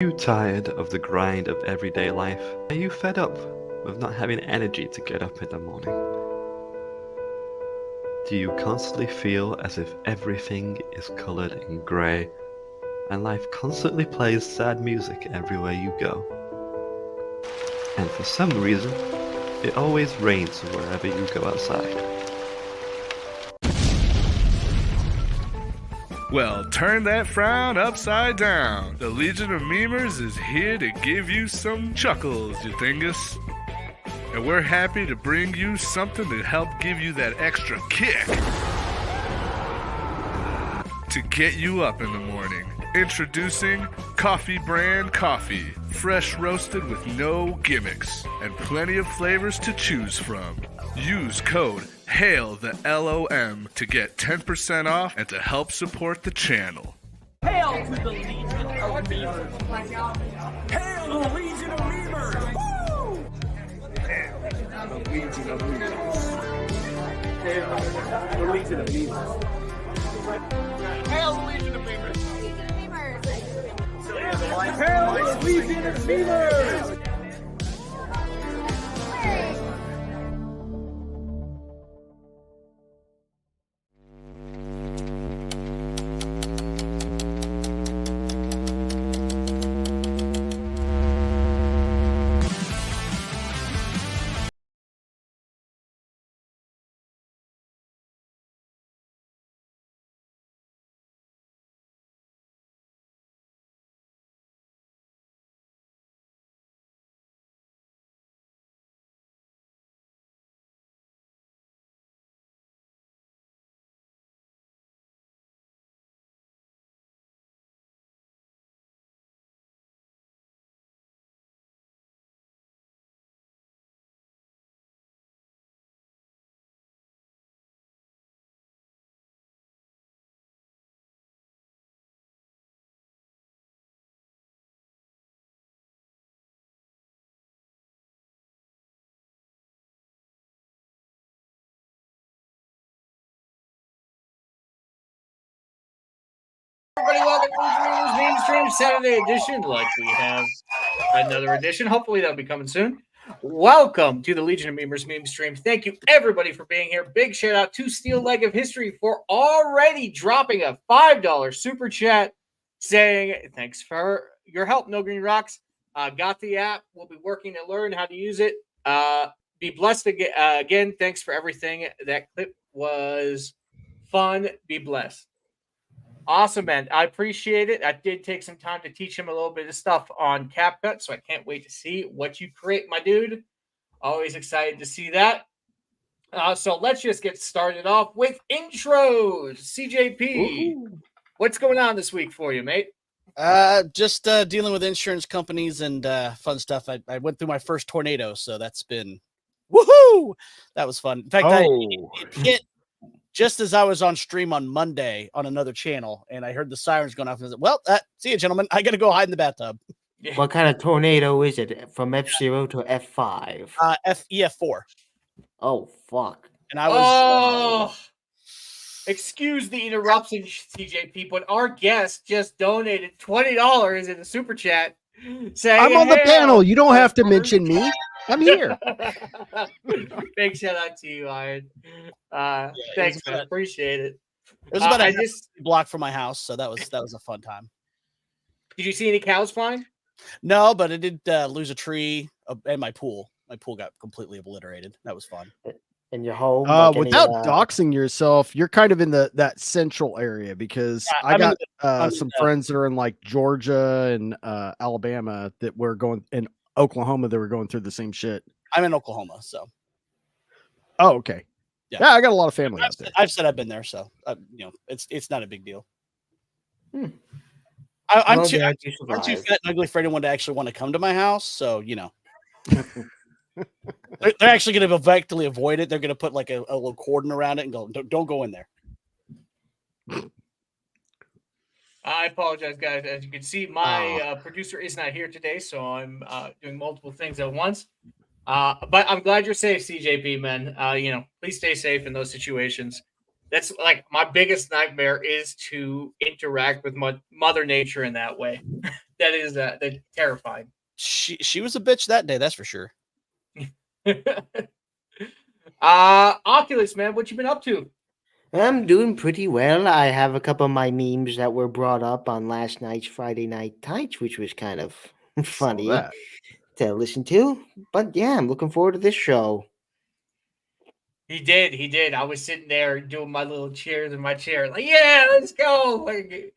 Are you tired of the grind of everyday life? Are you fed up with not having energy to get up in the morning? Do you constantly feel as if everything is colored in grey and life constantly plays sad music everywhere you go? And for some reason, it always rains wherever you go outside. Well, turn that frown upside down. The Legion of Memers is here to give you some chuckles, you thingus. And we're happy to bring you something to help give you that extra kick to get you up in the morning. Introducing Coffee Brand Coffee. Fresh roasted with no gimmicks and plenty of flavors to choose from. Use code HAIL the LOM to get 10% off and to help support the channel. Hail to the Legion of Memers! Hail the Legion of Memers! Woo! Hail the Legion of Memers! Hail the Legion of Memers! Hail the Legion of Memers! Hail the Legion of Memers! Everybody, welcome to the Memestream Saturday edition. Like we have another edition. Hopefully that'll be coming soon. Welcome to the Legion of Memers meme stream. Thank you everybody for being here. Big shout out to Steel Leg of History for already dropping a $5 super chat saying thanks for your help. No Green Rocks. Got the app. We'll be working to learn how to use it. Be blessed again. Thanks for everything. That clip was fun. Be blessed. Awesome, man. I appreciate it. I did take some time to teach him a little bit of stuff on CapCut, so I can't wait to see what you create, my dude. Always excited to see that. So let's just get started off with intros. CJP, what's going on this week for you, mate? Just dealing with insurance companies and fun stuff. I went through my first tornado, so that's been woohoo! That was fun. In fact, it hit just as I was on stream on Monday on another channel, and I heard the sirens going off. And I said, well, see you, gentlemen. I got to go hide in the bathtub. Yeah. What kind of tornado is it? From F0 to F5? EF4. Oh, fuck. And I was... excuse the interruption, CJP, but our guest just donated $20 in the super chat. Saying, I'm on the panel. You don't have to mention me. I'm here. Big shout out to you, Iron. Thanks, man. Appreciate it. It was about a block from my house, so that was a fun time. Did you see any cows flying? No, but I did lose a tree and my pool. My pool got completely obliterated. That was fun. In your home? Without doxing yourself, you're kind of in that central area because I got some friends that are in like Georgia and Alabama that were going in Oklahoma that were going through the same shit. I'm in Oklahoma, so. Oh, okay. Yeah, I got a lot of family out there. I've said I've been there, so it's not a big deal. I'm too fat and ugly for anyone to actually want to come to my house, so they're actually going to effectively avoid it. They're going to put like a little cordon around it and go, don't go in there. I apologize, guys. As you can see, my producer is not here today, so I'm doing multiple things at once. But I'm glad you're safe, CJP, man. Please stay safe in those situations. That's like my biggest nightmare is to interact with Mother Nature in that way. that is terrifying. She was a bitch that day, that's for sure. Oculus, man, what you been up to? I'm doing pretty well. I have a couple of my memes that were brought up on last night's Friday Night Tights, which was kind of funny that. to listen to. But yeah, I'm looking forward to this show. He did. I was sitting there doing my little cheers in my chair, like, yeah, let's go. Like,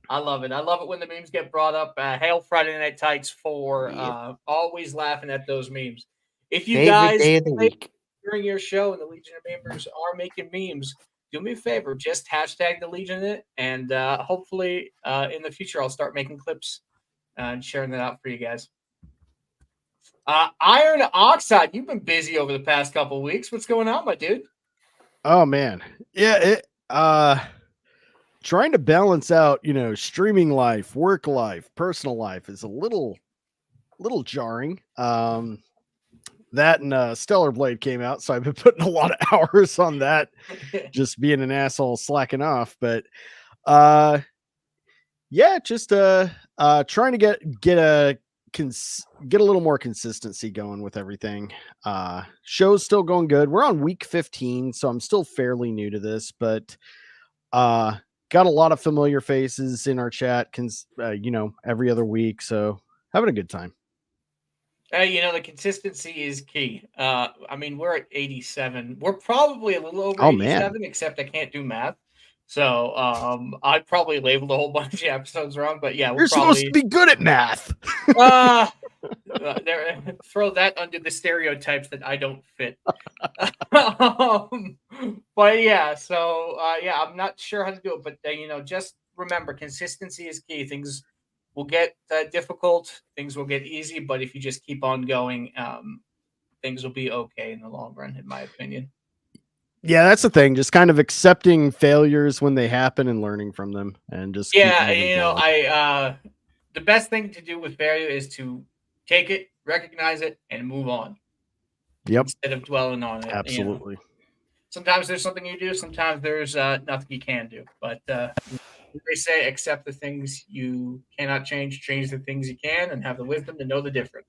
I love it. I love it when the memes get brought up. Hail Friday Night Tights for Yep. always laughing at those memes. If you Favorite guys day of the week. during your show and the Legion of Members are making memes, do me a favor, just hashtag the Legion in it, and hopefully in the future I'll start making clips and sharing that out for you guys. Iron0xcid3, you've been busy over the past couple of weeks. What's going on, my dude? Oh man. Yeah, trying to balance out, streaming life, work life, personal life is a little jarring. That and Stellar Blade came out, so I've been putting a lot of hours on that, just being an asshole slacking off. But yeah, just trying to get a little more consistency going with everything. Show's still going good. We're on week 15, so I'm still fairly new to this, but got a lot of familiar faces in our chat, every other week, so having a good time. The consistency is key. I mean, we're at 87. We're probably a little over 87, except I can't do math. So I probably labeled a whole bunch of episodes wrong, but yeah, you're supposed to be good at math. Throw that under the stereotypes that I don't fit. But yeah, so I'm not sure how to do it, but just remember, consistency is key. Things will get difficult, things will get easy, but if you just keep on going, things will be okay in the long run, in my opinion. Yeah, that's the thing. Just kind of accepting failures when they happen and learning from them, and just the best thing to do with failure is to take it, recognize it, and move on. Yep. Instead of dwelling on it. Absolutely. Sometimes there's something you do. Sometimes there's nothing you can do. But they say accept the things you cannot change the things you can, and have the wisdom to know the difference.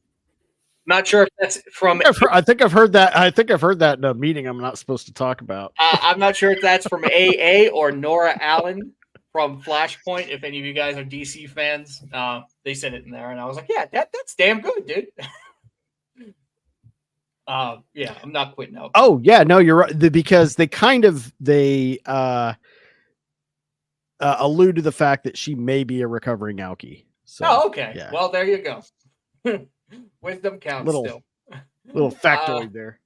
Not sure if that's from. I think I've heard that. I think I've heard that in a meeting I'm not supposed to talk about. I'm not sure if that's from AA or Nora Allen from Flashpoint. If any of you guys are DC fans, they said it in there, and I was like, yeah, that's damn good, dude. Yeah, I'm not quitting out. Oh yeah, no, you're right. Because they allude to the fact that she may be a recovering alkie. So, okay. Yeah. Well, there you go. Wisdom counts still. Little factoid there.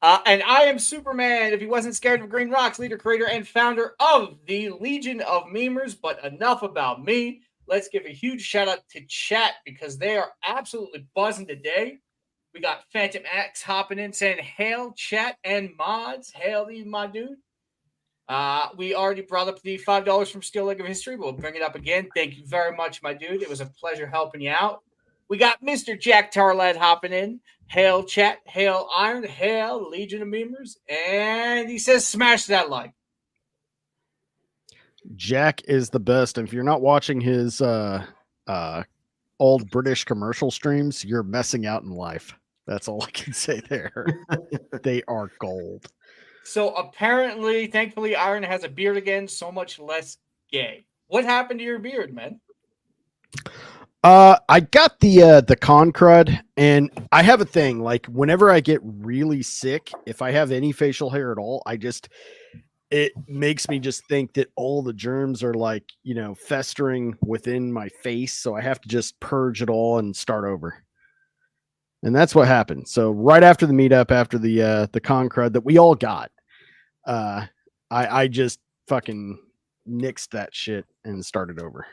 And I am Superman. If he wasn't scared of green rocks, leader, creator, and founder of the Legion of Memers. But enough about me. Let's give a huge shout out to chat, because they are absolutely buzzing today. We got Phantom X hopping in saying, hail chat and mods. Hail you, my dude. We already brought up the $5 from Steel Leg of History. We'll bring it up again. Thank you very much, my dude. It was a pleasure helping you out. We got Mr. Jack Tarlad hopping in. Hail chat, hail Iron, hail Legion of Memers. And he says, smash that like. Jack is the best. And if you're not watching his old British commercial streams, you're messing out in life. That's all I can say there. They are gold. So apparently, thankfully, Iron has a beard again, so much less gay. What happened to your beard, man? I got the con crud, and I have a thing, like whenever I get really sick, if I have any facial hair at all, it makes me just think that all the germs are like, festering within my face. So I have to just purge it all and start over. And that's what happened. So right after the meetup, after the con crud that we all got, I just fucking nixed that shit and started over.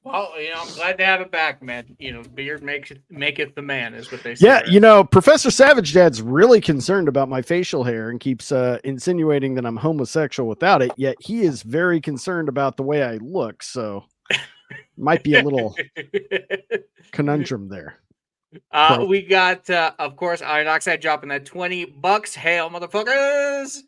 Well, I'm glad to have it back, man. Beard maketh the man, is what they say. Yeah, right? Professor Savage Dad's really concerned about my facial hair and keeps insinuating that I'm homosexual without it, yet he is very concerned about the way I look, so might be a little conundrum there. We got, of course, Iron0xcid3 dropping that $20. Hail, motherfuckers!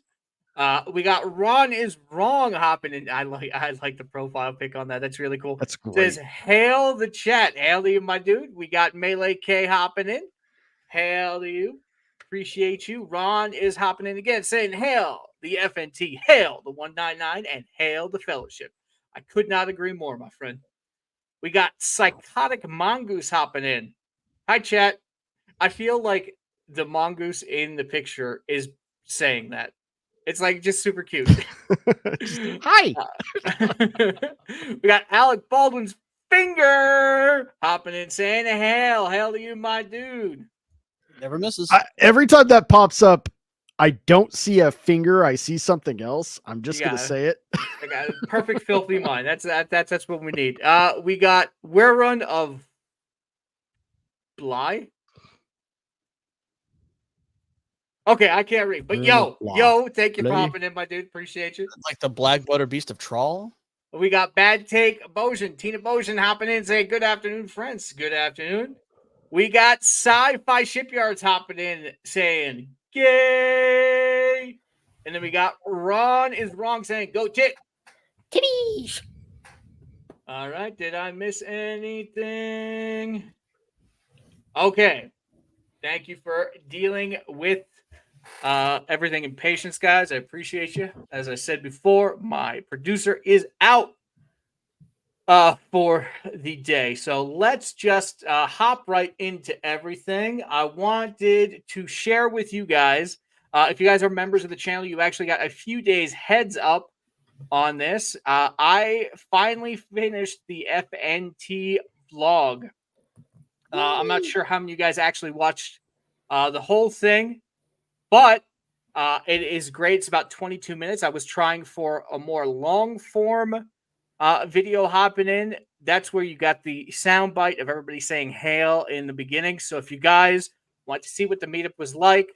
We got Ron is wrong hopping in. I like the profile pic on that. That's really cool. That's great. Says hail the chat. Hail to you, my dude. We got Melee K hopping in. Hail to you. Appreciate you. Ron is hopping in again, saying hail the FNT, hail the 199, and hail the fellowship. I could not agree more, my friend. We got Psychotic Mongoose hopping in. Hi, chat. I feel like the mongoose in the picture is saying that. It's like just super cute. Hi. We got Alec Baldwin's finger hopping in saying hail to you, my dude. Never misses. Every time that pops up, I don't see a finger. I see something else. I'm just gonna say it. I got a perfect filthy mind. That's what we need. We got Where Run of Bly. Okay, I can't read, but yo, thank you for hopping in, my dude. Appreciate you. Like the Black Butter Beast of Trawl. We got Bad Take Bojan, Tina Bojan hopping in, saying good afternoon, friends. Good afternoon. We got Sci-Fi Shipyards hopping in, saying gay. And then we got Ron is wrong, saying go titties. All right, did I miss anything? Okay. Thank you for dealing with everything in patience, guys. I appreciate you. As I said before, my producer is out for the day. So let's just hop right into everything. I wanted to share with you guys, if you guys are members of the channel, you actually got a few days heads up on this. I finally finished the FNT vlog. I'm not sure how many of you guys actually watched the whole thing, but it is great. It's about 22 minutes. I was trying for a more long form video hopping in. That's where you got the sound bite of everybody saying hail in the beginning. So if you guys want to see what the meetup was like,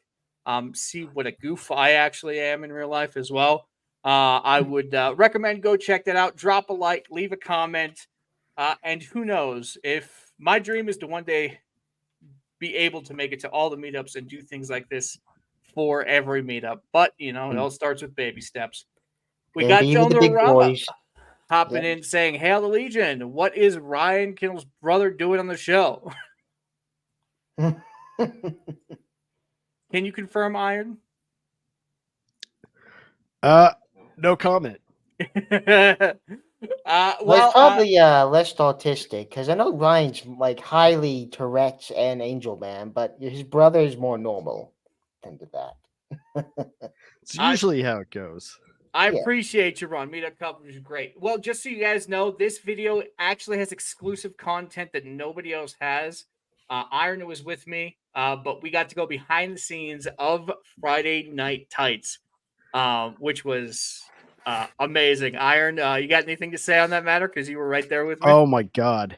see what a goof I actually am in real life as well, I would recommend go check that out. Drop a like, leave a comment, and who knows, if my dream is to one day be able to make it to all the meetups and do things like this for every meetup. But, you know, it all starts with baby steps. We got Rama hopping in saying, hail the Legion. What is Ryan Kittle's brother doing on the show? Can you confirm, Iron? No comment. Well, probably less autistic, because I know Ryan's like highly Tourette's and Angel Man, but his brother is more normal than that. It's usually how it goes. I appreciate you, Ron. Meetup coverage is great. Well, just so you guys know, this video actually has exclusive content that nobody else has. Iron was with me, but we got to go behind the scenes of Friday Night Tights, which was amazing. Iron, you got anything to say on that matter? Because you were right there with me. Oh my god!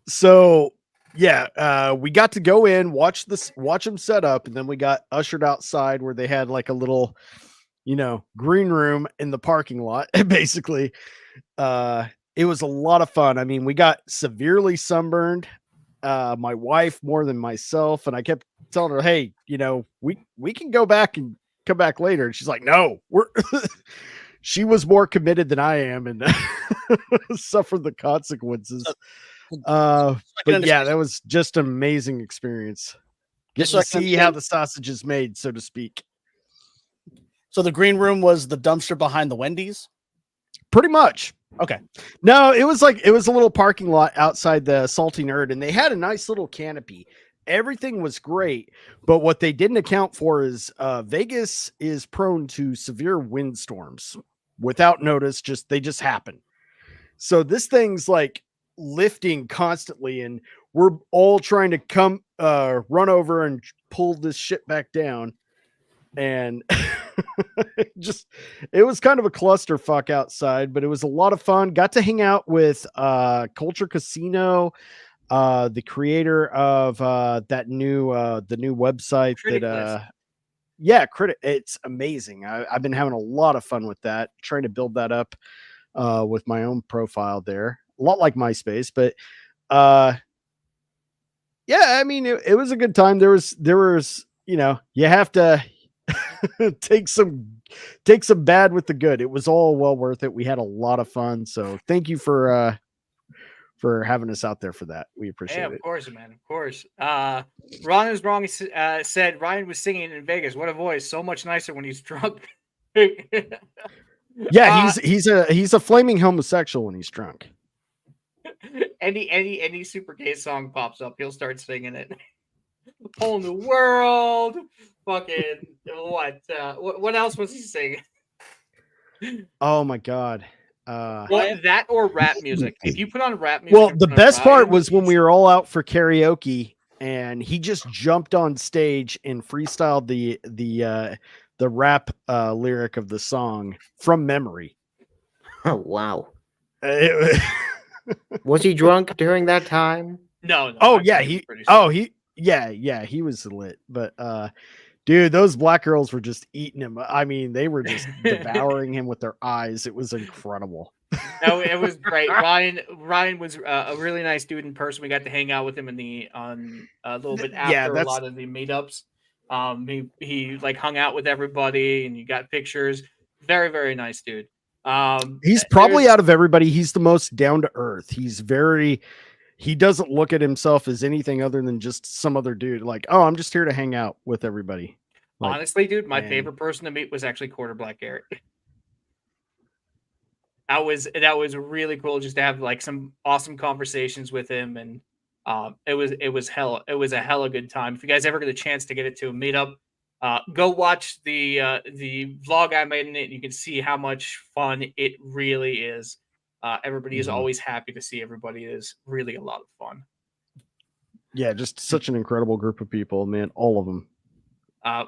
So yeah, we got to go in, watch them set up, and then we got ushered outside where they had like a little, green room in the parking lot. Basically, it was a lot of fun. I mean, we got severely sunburned. My wife more than myself, and I kept telling her, "Hey, we can go back and come back later." And she's like, "No, we're." She was more committed than I am, and suffered the consequences. But yeah, that was just an amazing experience. Get to see how the sausage is made, so to speak. So the green room was the dumpster behind the Wendy's? Pretty much. Okay. No, it was a little parking lot outside the Salty Nerd, and they had a nice little canopy. Everything was great, but what they didn't account for is Vegas is prone to severe windstorms without notice. They just happen. So this thing's like lifting constantly, and we're all trying to run over and pull this shit back down. And it was kind of a clusterfuck outside, but it was a lot of fun. Got to hang out with Culture Casino, the creator of the new website Critic. It's amazing. I've been having a lot of fun with that, trying to build that up with my own profile there, a lot like MySpace. But yeah, I mean, it was a good time. There was you have to take some bad with the good. It was all well worth it. We had a lot of fun. So thank you for having us out there for that. We appreciate Yeah, it. of course, man. Of course. Ron is wrong. Said Ryan was singing in Vegas. What a voice! So much nicer when he's drunk. Yeah, he's a flaming homosexual when he's drunk. Any super gay song pops up, he'll start singing it. Whole new world. Fucking what? What else was he singing? Oh my god. What, that or rap music? If you put on rap music, well, the best part was when we were all out for karaoke and he just jumped on stage and freestyled the rap lyric of the song from memory. Oh wow. Was he drunk during that time? No. Oh yeah, he was lit. But dude, those black girls were just eating him. I mean, they were just devouring him with their eyes. It was incredible. No, it was great. Ryan was a really nice dude in person. We got to hang out with him on a little bit after a lot of the meetups. He like hung out with everybody and you got pictures. Very, very nice dude. He's probably out of everybody, he's the most down to earth. He doesn't look at himself as anything other than just some other dude. Like, oh, I'm just here to hang out with everybody. Like, honestly, dude, my favorite person to meet was actually Quarter Black Garrett. That was really cool just to have like some awesome conversations with him, and it was a hella good time. If you guys ever get a chance to get it to a meetup, go watch the vlog I made in it. And you can see how much fun it really is. Everybody is always happy to see everybody. It is really a lot of fun. Yeah, just such an incredible group of people, man. All of them.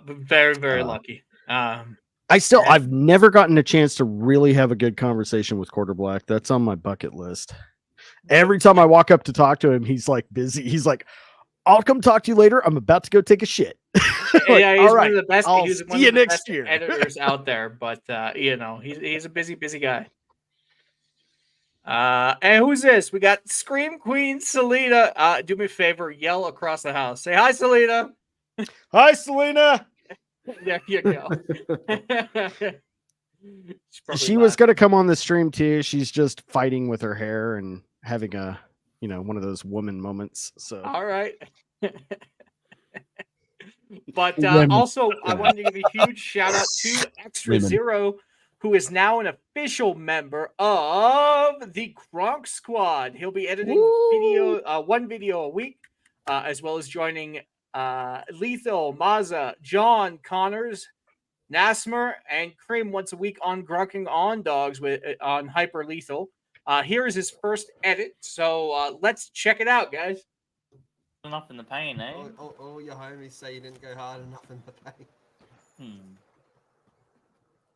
Very, very lucky. I've never gotten a chance to really have a good conversation with Quarter Black. That's on my bucket list. Every time I walk up to talk to him, he's like busy. He's like, I'll come talk to you later. I'm about to go take a shit. Like, yeah, he's one of the best. I'll see you next year. Editors out there, but he's a busy guy. And who's this? We got Scream Queen Selena. Do me a favor, yell across the house. Say hi, Selena. Hi, Selena. There you go. She was going to come on the stream too. She's just fighting with her hair and having a, one of those woman moments. So all right. But also, I wanted to give a huge shout out to Extra Zero, who is now an official member of the Kronk Squad. He'll be editing one video a week, as well as joining Lethal, Maza, John, Connors, Nasmer, and Cream once a week on Grunking on Dogs on Hyper Lethal. Here is his first edit, so let's check it out, guys. Enough in the pain, eh? All your homies say you didn't go hard enough in the pain.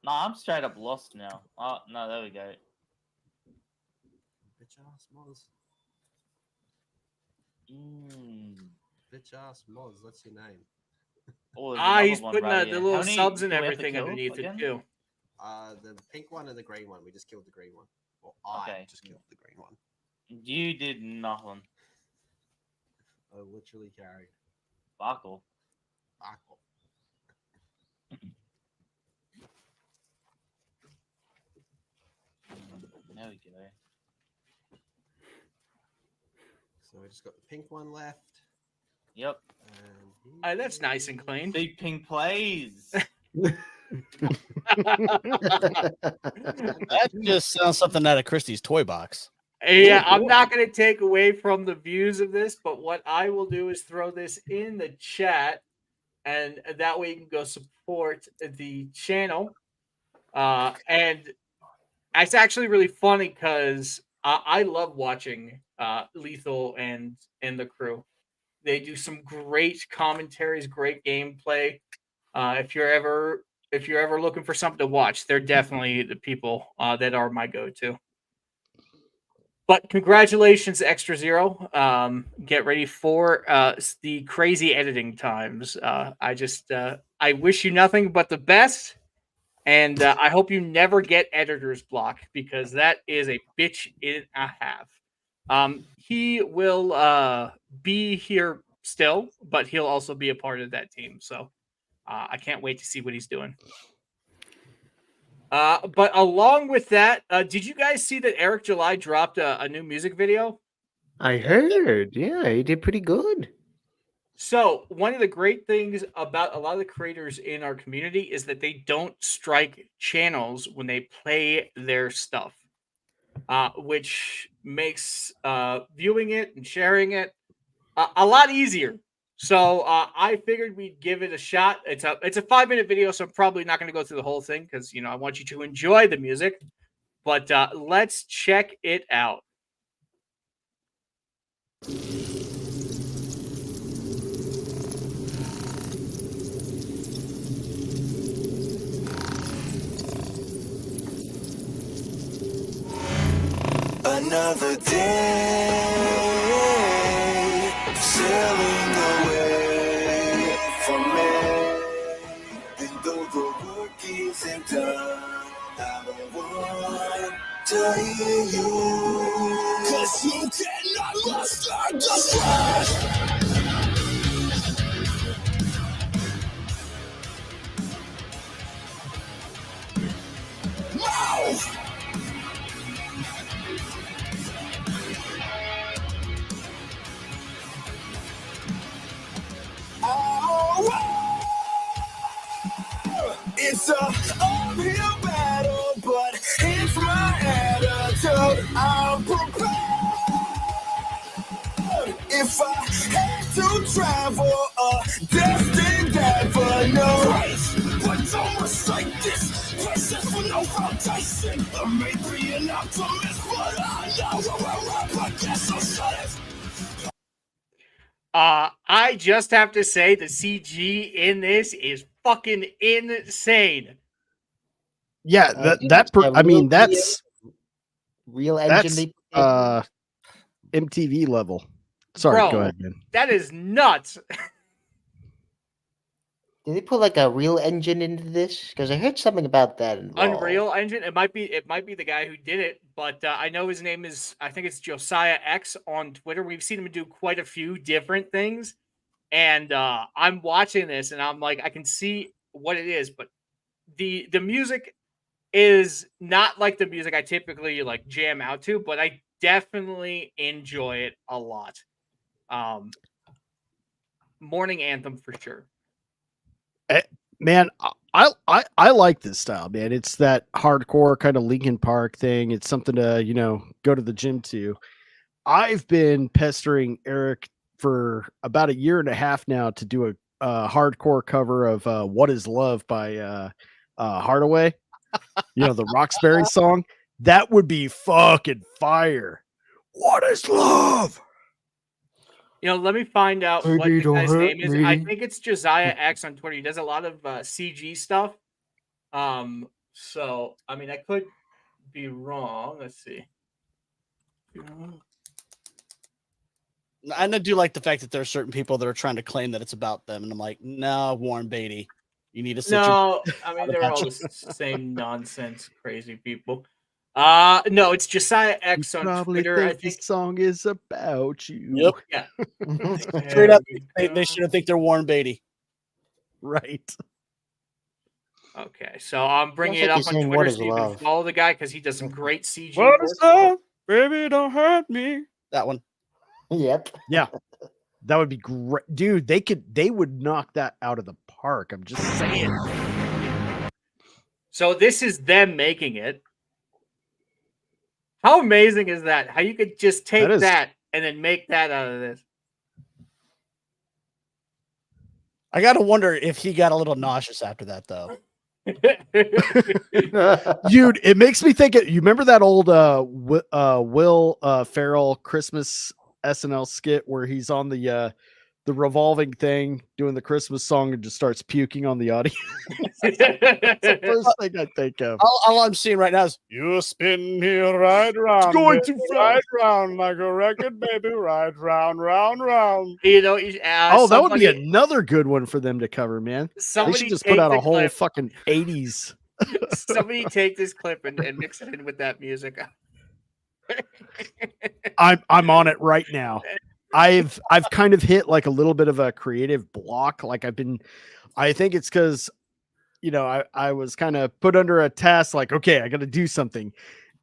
No, I'm straight up lost now. Oh, no, there we go. Bitch ass Moz. Bitch ass Moz, that's your name. He's putting the little subs and everything underneath it too. The pink one and the green one. We just killed the green one. Well, I just killed the green one. You did nothing. I literally carried. Buckle. There we go. So I just got the pink one left. Yep. And that's nice and clean. Big pink plays. That just sounds something out of Christie's toy box. Yeah, I'm not going to take away from the views of this, but what I will do is throw this in the chat, and that way you can go support the channel. And it's actually really funny because I love watching Lethal and the crew. They do some great commentaries, great gameplay. If you're ever looking for something to watch, they're definitely the people that are my go-to. But congratulations, Extra Zero. Get ready for the crazy editing times. I wish you nothing but the best. And I hope you never get editor's block, because that is a bitch in a half. He will be here still, but he'll also be a part of that team. So I can't wait to see what he's doing. But along with that, did you guys see that Eric July dropped a new music video? I heard. Yeah, he did pretty good. So one of the great things about a lot of the creators in our community is that they don't strike channels when they play their stuff, which makes viewing it and sharing it a lot easier. So I figured we'd give it a shot. It's a 5-minute video, so I'm probably not going to go through the whole thing because I want you to enjoy the music. But let's check it out. Another day, sailing away from me. And though the work isn't done, I don't want to hear you. 'Cause you cannot master the stress. Mouth! It's a uphill battle, but it's my attitude. I'm prepared. If I had to travel a destined avenue, but don't mistake this. Places for no foundation. I may be an optimist, but I know I guess I'll shut it. I just have to say the CG in this is fucking insane. Yeah, that's real engine. That's MTV level. Sorry, Bro, go ahead, man. That is nuts. Did they put like a real engine into this? Because I heard something about that. Unreal Engine. It might be the guy who did it, but I know his name is. I think it's Josiah X on Twitter. We've seen him do quite a few different things, and I'm watching this, and I'm like, I can see what it is, but the music is not like the music I typically like jam out to, but I definitely enjoy it a lot. Morning anthem for sure. Man, I like this style, man. It's that hardcore kind of Linkin Park thing. It's something to, go to the gym to. I've been pestering Eric for about 1.5 years now to do a hardcore cover of What Is Love by Hardaway. The Roxbury song. That would be fucking fire. What is love? Let me find out what the guy's name is. I think it's Josiah X on Twitter. He does a lot of CG stuff. So, I could be wrong. Let's see. I do like the fact that there are certain people that are trying to claim that it's about them. And I'm like, no, Warren Beatty. You need to sit they're all the same nonsense, crazy people. No, it's Josiah X on Twitter. I think this song is about you. Yep. Yeah. Straight up, they shouldn't think they're Warren Beatty. Right. Okay, so I'm bringing it up on Twitter so you can follow the guy because he does some great CG. What is love? Baby, don't hurt me. That one. Yep. Yeah. That would be great. Dude, they would knock that out of the park. I'm just saying. So this is them making it. How amazing is that? How you could just take that and then make that out of this. I got to wonder if he got a little nauseous after that, though. Dude, it makes me think. You remember that old Will Ferrell Christmas SNL skit where he's on the revolving thing doing the Christmas song and just starts puking on the audience? That's the first thing I think of. All I'm seeing right now is you spin me right round. It's going too fast. Right round like a record, baby. Right round, round, round. That would be another good one for them to cover, man. They should just put out a whole fucking 80s. Somebody take this clip and mix it in with that music. I'm on it right now. I've kind of hit like a little bit of a creative block. Like I think it's because, you know, I was kind of put under a task, like, okay, I got to do something.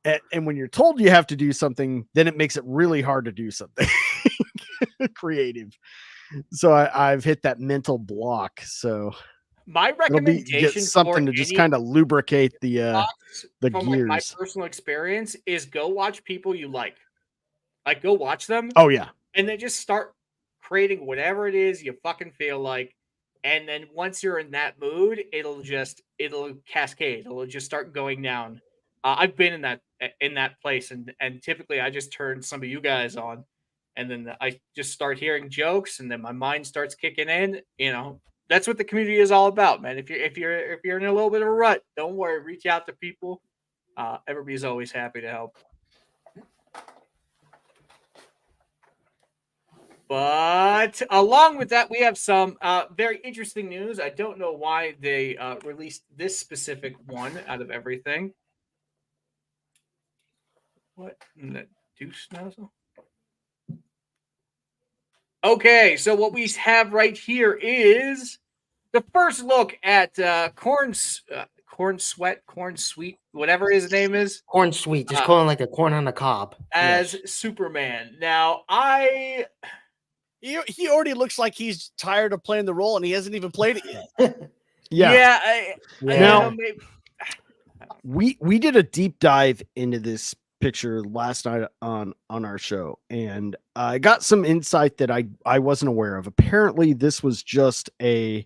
And when you're told you have to do something, then it makes it really hard to do something creative. So I've hit that mental block. So my it'll be recommendation get something to just kind of lubricate the from gears. like my personal experience is go watch people you like go watch them. Oh yeah. And then just start creating whatever it is you fucking feel like. And then once you're in that mood, it'll cascade. It'll just start going down. I've been in that place, and typically I just turn some of you guys on, and then I just start hearing jokes, and then my mind starts kicking in. You know, that's what the community is all about, man. If you're in a little bit of a rut, don't worry. Reach out to people. Everybody's always happy to help. But along with that, we have some very interesting news. I don't know why they released this specific one out of everything. What in the deuce nozzle? Okay, so what we have right here is the first look at Corn Sweet, whatever his name is. Corn Sweet, just calling like a corn on the cob. As Superman. Now, he already looks like he's tired of playing the role, and he hasn't even played it yet. Yeah. Now, we did a deep dive into this picture last night on our show, and I got some insight that I wasn't aware of. Apparently, this was just a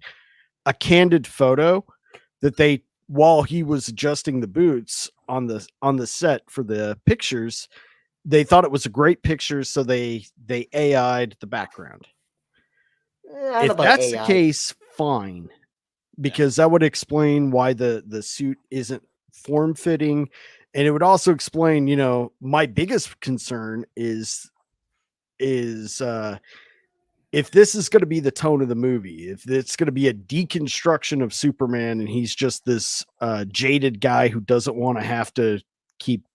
candid photo that they, while he was adjusting the boots on the set for the pictures, they thought it was a great picture, so they AI'd the background. If that's the case, fine, because that would explain why the suit isn't form fitting, and it would also explain, you know, my biggest concern is if this is going to be the tone of the movie, if it's going to be a deconstruction of Superman and he's just this jaded guy who doesn't want to have to keep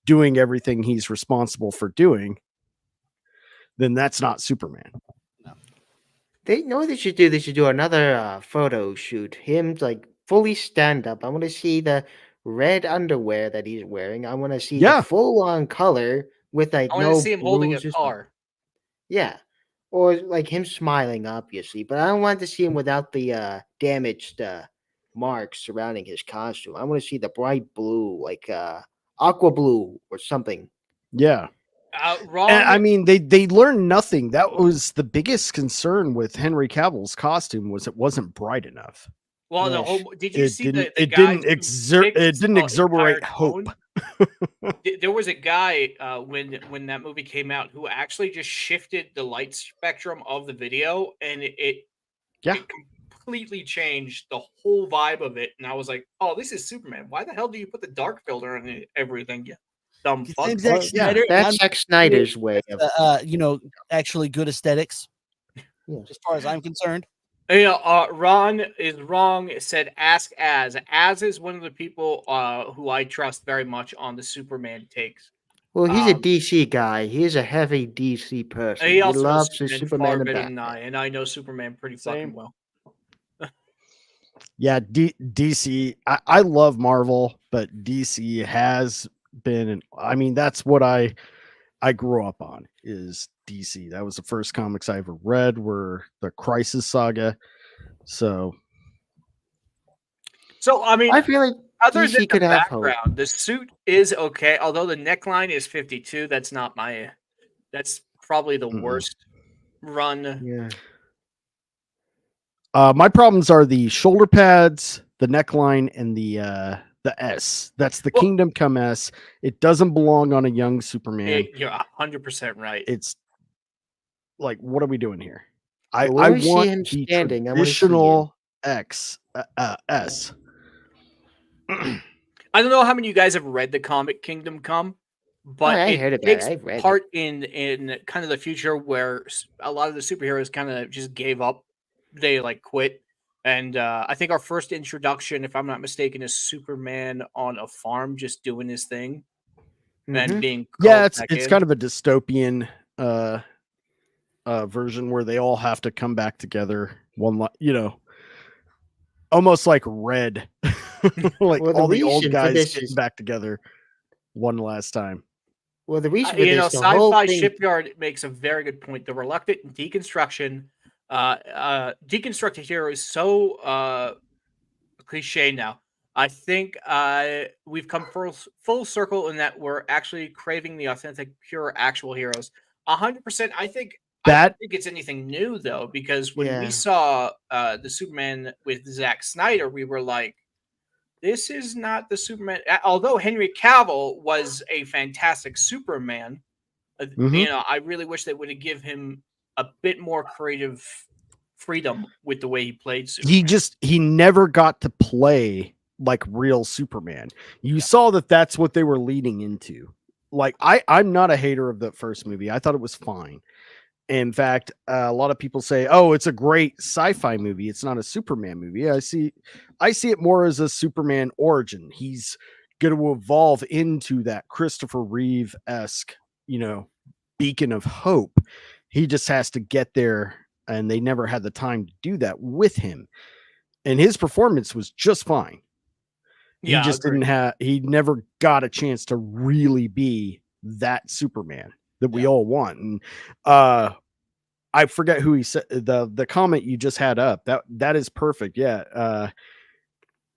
doing everything he's responsible for doing, then that's not Superman. They know what they should do. They should do another photo shoot. Him like fully stand up. I want to see the red underwear that he's wearing. I want to see the full on color with like I want to see him holding a car. Yeah. Or like him smiling, obviously. But I don't want to see him without the damaged marks surrounding his costume. I want to see the bright blue, like aqua blue or something. Yeah. Wrong. And, I mean, they learned nothing. That was the biggest concern with Henry Cavill's costume, was it wasn't bright enough. Well, did you see the it didn't exuberate hope. There was a guy when that movie came out who actually just shifted the light spectrum of the video, and it completely changed the whole vibe of it. And I was like, "Oh, this is Superman. Why the hell do you put the dark filter on everything? You dumb fuck." That's Zack Snyder's way of, you know, actually good aesthetics. Yeah. As far as I'm concerned. You know, Ron is wrong. It said ask Az. Az is one of the people who I trust very much on the Superman takes. Well, he's a DC guy. He's a heavy DC person. He loves his Superman and Batman. And I know Superman pretty fucking well. Yeah, DC. I love Marvel, but DC has been. I mean, that's what I grew up on, is DC. That was the first comics I ever read, were the Crisis Saga. So I mean, I feel like other DC than the could have background, hope. the suit is okay. Although the neckline is 52, that's not my. That's probably the worst run. Yeah. My problems are the shoulder pads, the neckline, and the S. That's the Kingdom Come S. It doesn't belong on a young Superman. You're 100% right. It's like, what are we doing here? I want want him standing. Traditional S. I don't know how many of you guys have read the comic Kingdom Come, but I heard it about it. takes I've read part in kind of the future where a lot of the superheroes kind of just gave up. They like quit. And I think our first introduction, if I'm not mistaken, is Superman on a farm just doing his thing and being it's kind of a dystopian version where they all have to come back together. Almost like Red, like Well, the all the old reason for guys this getting is back together one last time. well, the reason for this, the whole Sci-Fi thing. Shipyard makes a very good point. The reluctant deconstruction, deconstructed hero is so cliche now. I think we've come full circle in that we're actually craving the authentic, pure, actual heroes. 100%. I don't think it's anything new though, because when we saw the Superman with Zack Snyder, we were like, this is not the Superman. Although Henry Cavill was a fantastic Superman, I really wish they would have given him a bit more creative freedom with the way he played Superman. He never got to play like real Superman. You saw that's what they were leading into. Like I'm not a hater of the first movie. I thought it was fine. In fact, a lot of people say, "Oh, it's a great sci-fi movie. It's not a Superman movie." I see it more as a Superman origin. He's going to evolve into that Christopher Reeve-esque, beacon of hope. He just has to get there, and they never had the time to do that with him. And his performance was just fine. Yeah, he just he never got a chance to really be that Superman that we all want. And I forget who he said, the comment you just had up, that is perfect. Yeah.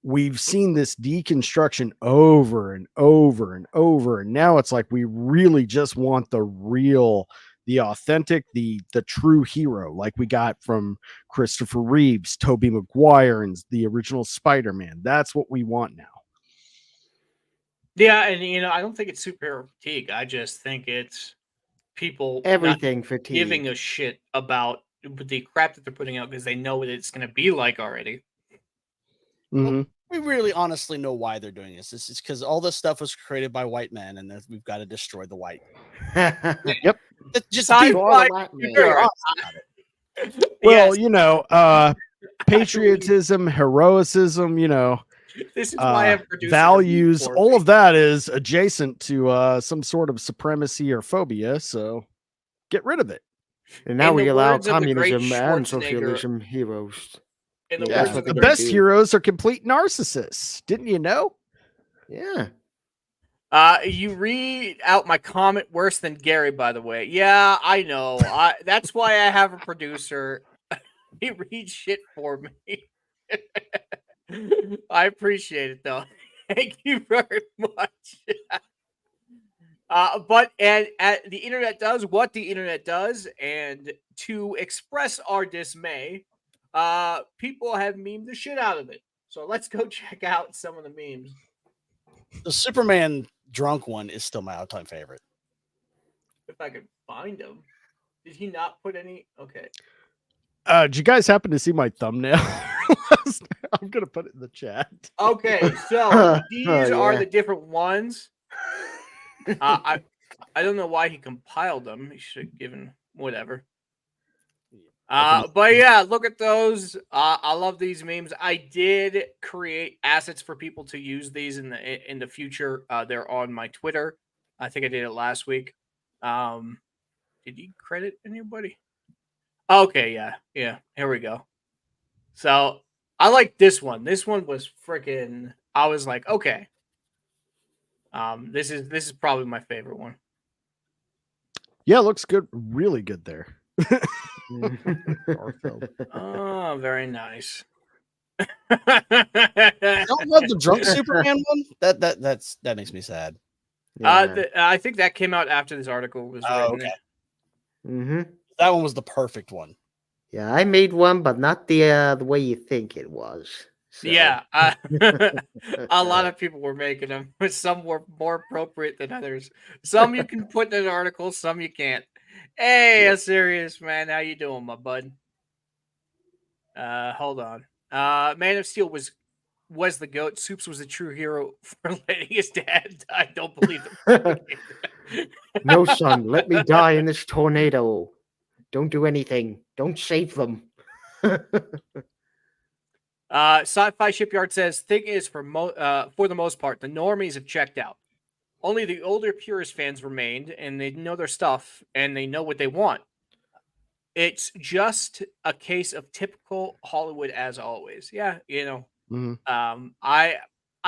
We've seen this deconstruction over and over and over. And now it's like, we really just want the authentic, the true hero, like we got from Christopher Reeves, Tobey Maguire, and the original Spider-Man. That's what we want now. Yeah, and I don't think it's superhero fatigue. I just think it's people Everything fatigue, giving a shit about the crap that they're putting out because they know what it's going to be like already. Mm-hmm. We really honestly know why they're doing this. This is because all this stuff was created by white men, and we've got to destroy the white. Yep. Just Sci-fi. Well, patriotism, heroicism, this is why I'm producing values, all of that is adjacent to some sort of supremacy or phobia. So get rid of it. And now we allow communism and socialism heroes. The best heroes are complete narcissists. Didn't you know? Yeah. You read out my comment worse than Gary, by the way. Yeah, I know. That's why I have a producer. He reads shit for me. I appreciate it, though. Thank you very much. But the internet does what the internet does, and to express our dismay, people have memed the shit out of it. So let's go check out some of the memes. The Superman drunk one is still my all-time favorite. If I could find him. Did he not put any? Okay. Did you guys happen to see my thumbnail? I'm gonna put it in the chat. Okay, so these are the different ones. I don't know why he compiled them. He should have given whatever. But yeah, look at those. I love these memes. I did create assets for people to use these in the future. They're on my Twitter. I think I did it last week. Did you credit anybody? Okay, yeah. Here we go. So I like this one. This one was freaking. I was like, okay. This is probably my favorite one. Yeah, it looks good. Really good there. Oh, very nice. I don't love the drunk Superman one. That makes me sad. Yeah. I think that came out after this article was written. Okay. Mm-hmm. That one was the perfect one. Yeah, I made one, but not the way you think it was. So. Yeah, a lot of people were making them, but some were more appropriate than others. Some you can put in an article, some you can't. Hey, a serious man, how you doing, my bud? Hold on. Man of Steel was the GOAT. Soups was the true hero for letting his dad die. Don't believe him. No, son, let me die in this tornado. Don't do anything. Don't save them. Sci-Fi Shipyard says, thing is, for the most part, the normies have checked out. Only the older purist fans remained, and they know their stuff, and they know what they want. it's just a case of typical Hollywood as always. Yeah, I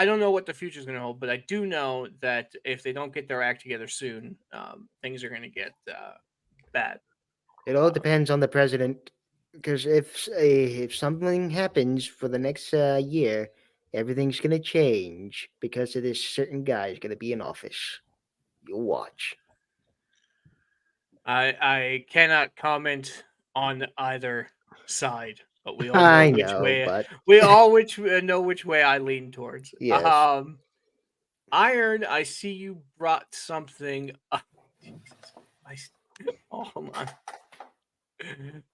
don't know what the future is going to hold, but I do know that if they don't get their act together soon, things are going to get bad. It all depends on the president, because if something happens for the next year, everything's gonna change because of this certain guy is gonna be in office. You'll watch. I cannot comment on either side, but we all know I which know, way but we all know which way I lean towards. yes. Iron, I see you brought something. Oh, hold on.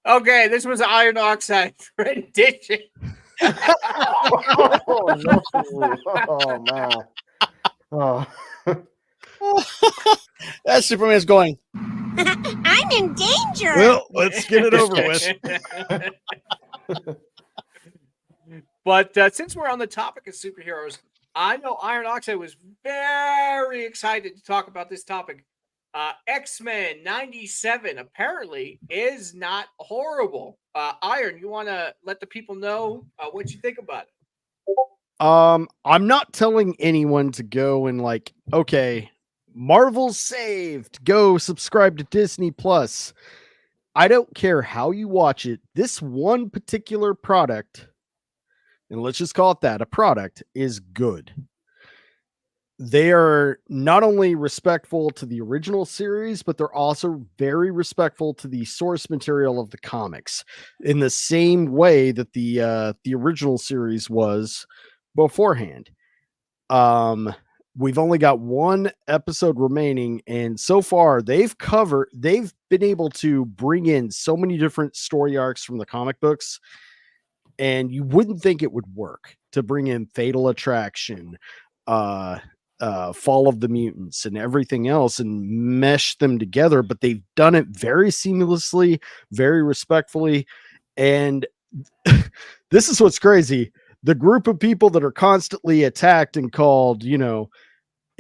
Okay, this was Iron0xcid rendition. Oh no! Oh man! Oh. That Superman's going. I'm in danger. Well, let's get it over with. But since we're on the topic of superheroes, I know Iron0xcid was very excited to talk about this topic. X-Men 97 apparently is not horrible. Iron, you want to let the people know what you think about it? I'm not telling anyone to go and like, okay, Marvel's saved. Go subscribe to Disney Plus. I don't care how you watch it. This one particular product, and let's just call it that, a product, is good. They are not only respectful to the original series, but they're also very respectful to the source material of the comics in the same way that the original series was beforehand. We've only got one episode remaining, and so far they've been able to bring in so many different story arcs from the comic books, and you wouldn't think it would work to bring in Fatal Attraction, Fall of the Mutants, and everything else and mesh them together, but they've done it very seamlessly, very respectfully. And this is what's crazy. The group of people that are constantly attacked and called,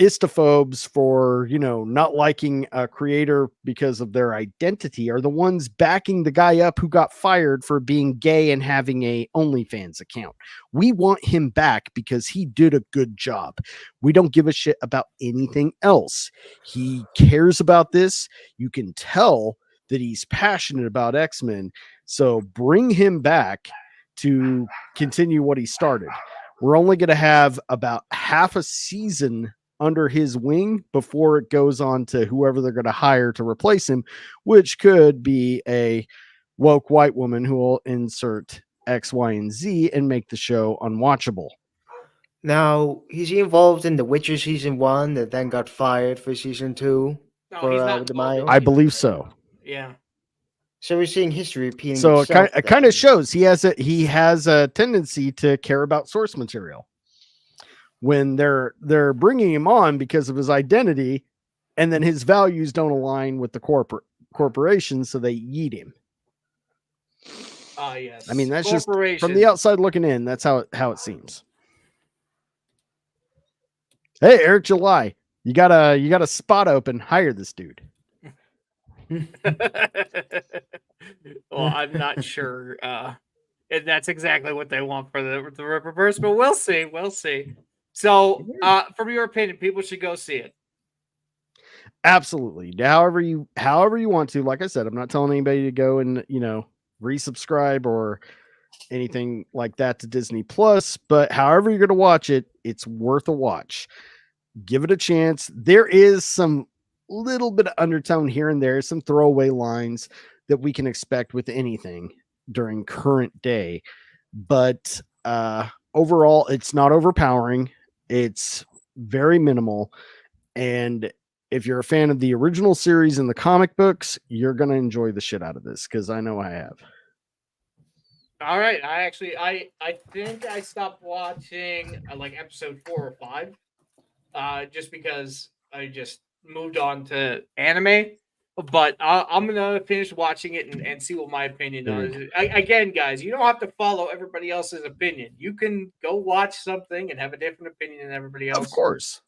istophobes for, not liking a creator because of their identity are the ones backing the guy up who got fired for being gay and having a OnlyFans account. We want him back because he did a good job. We don't give a shit about anything else. He cares about this. You can tell that he's passionate about X-Men. So bring him back to continue what he started. We're only going to have about half a season under his wing before it goes on to whoever they're going to hire to replace him, which could be a woke white woman who will insert X, Y, and Z and make the show unwatchable. Now, is he involved in The Witcher season 1 that then got fired for season 2? No, for he's not the Mayo? I believe so. Yeah. So we're seeing history repeating So itself. it kind of shows he has a tendency to care about source material. When they're bringing him on because of his identity, and then his values don't align with the corporation, so they yeet him. Yes. I mean, that's just from the outside looking in. That's how it seems. Hey, Eric July, you got a spot open. Hire this dude. Well, I'm not sure. And that's exactly what they want for the reverse, but we'll see. We'll see. So, from your opinion, people should go see it. Absolutely. However you want to. Like I said, I'm not telling anybody to go and resubscribe or anything like that to Disney Plus, but however you're going to watch it, it's worth a watch. Give it a chance. There is some little bit of undertone here and there, some throwaway lines that we can expect with anything during current day, but overall, it's not overpowering. It's very minimal, and if you're a fan of the original series and the comic books, you're going to enjoy the shit out of this, because I know I have. All right. I think I stopped watching like episode 4 or 5 just because I just moved on to anime. But I'm going to finish watching it and see what my opinion is. Again, guys, you don't have to follow everybody else's opinion. You can go watch something and have a different opinion than everybody else. Of course.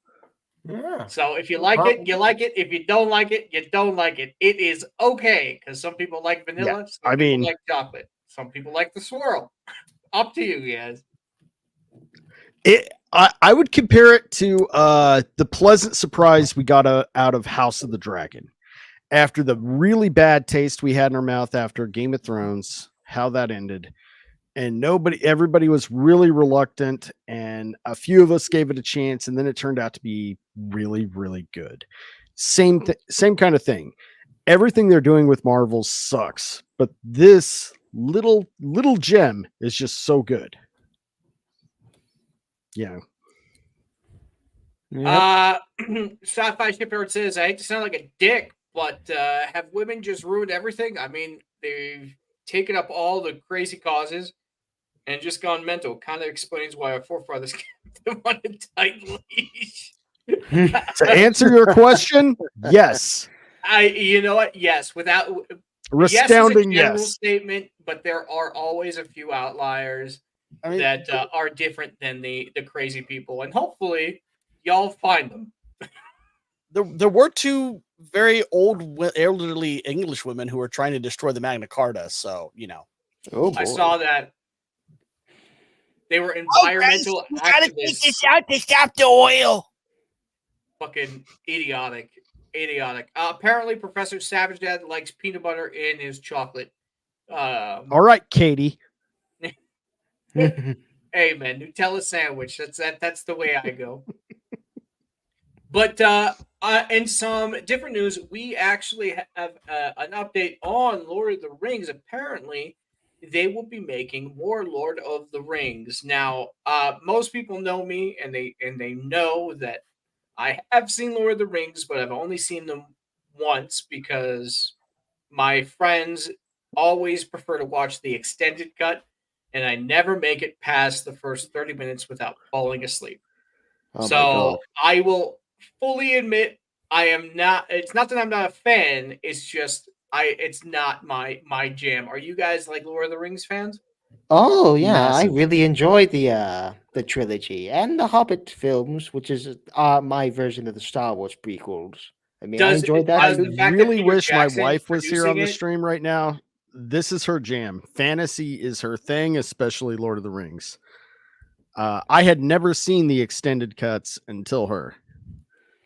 Yeah. So if you like it, you like it. If you don't like it, you don't like it. It is okay because some people like vanilla. Some people like chocolate. Some people like the swirl. Up to you guys. I would compare it to the pleasant surprise we got out of House of the Dragon. After the really bad taste we had in our mouth after Game of Thrones, how that ended. And everybody was really reluctant, and a few of us gave it a chance, and then it turned out to be really, really good. Same kind of thing. Everything they're doing with Marvel sucks, but this little gem is just so good. Yeah. Sci-fi shipyard says, I hate to sound like a dick, but have women just ruined everything? I mean, they've taken up all the crazy causes and just gone mental. Kind of explains why our forefathers kept them on a tight leash. To answer your question, yes. You know what? Yes, without resounding yes, is a general yes. statement, but there are always a few outliers that are different than the crazy people, and hopefully y'all find them. There were two very old, elderly English women who were trying to destroy the Magna Carta. So I saw that. They were environmental activists. Gotta take this out to stop the oil. Fucking idiotic. Apparently, Professor Savage Dad likes peanut butter in his chocolate. All right, Katie. Hey man, Nutella sandwich. That's the way I go. But in some different news, we actually have an update on Lord of the Rings. Apparently, they will be making more Lord of the Rings. Now, most people know me, and they know that I have seen Lord of the Rings, but I've only seen them once because my friends always prefer to watch the extended cut, and I never make it past the first 30 minutes without falling asleep. So I will fully admit I am not. It's not that I'm not a fan. It's just it's not my jam. Are you guys like Lord of the Rings fans? Oh yeah, massive. I really enjoyed the trilogy and the Hobbit films, which is my version of the Star Wars prequels. I mean, I enjoyed that. I really wish my wife was here on the stream right now. This is her jam. Fantasy is her thing, especially Lord of the Rings. I had never seen the extended cuts until her.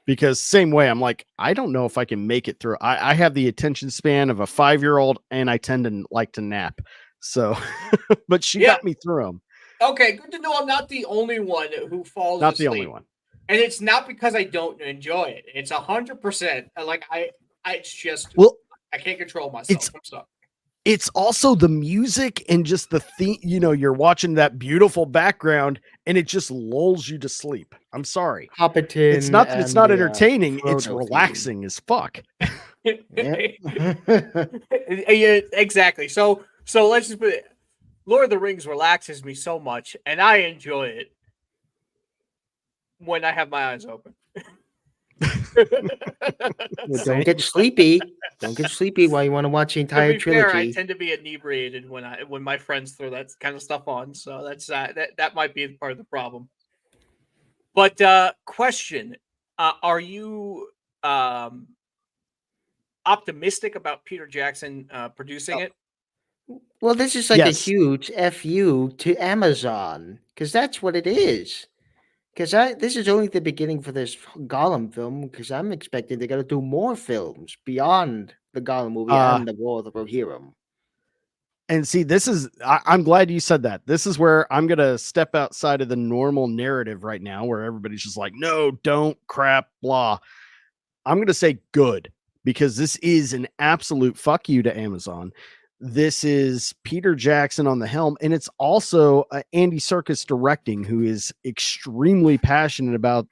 Because same way, I'm like, I don't know if I can make it through. I have the attention span of a 5-year-old, and I tend to like to nap. So, but she got me through them. Okay, good to know I'm not the only one who falls not asleep. The only one. And it's not because I don't enjoy it. It's 100%. Like it's just I can't control myself. I'm sorry. It's also the music and just the theme. You know, you're watching that beautiful background, and it just lulls you to sleep. I'm sorry. Hobbiton. It's not that it's not entertaining. It's relaxing as fuck. Yeah, exactly. So let's just put it. Lord of the Rings relaxes me so much, and I enjoy it when I have my eyes open. Don't get sleepy. Don't get sleepy while you want to watch the entire trilogy. Fair, I tend to be inebriated when my friends throw that kind of stuff on, so that's that might be part of the problem. But question: are you optimistic about Peter Jackson producing it? Well, this is like a huge FU to Amazon because that's what it is. Because this is only the beginning for this Gollum film. Because I'm expecting they're gonna do more films beyond the Gollum movie and the War of the Rohirrim. And see, this is I'm glad you said that. This is where I'm gonna step outside of the normal narrative right now, where everybody's just like, no, don't, crap, blah. I'm gonna say good because this is an absolute fuck you to Amazon. This is Peter Jackson on the helm, and it's also Andy Serkis directing, who is extremely passionate about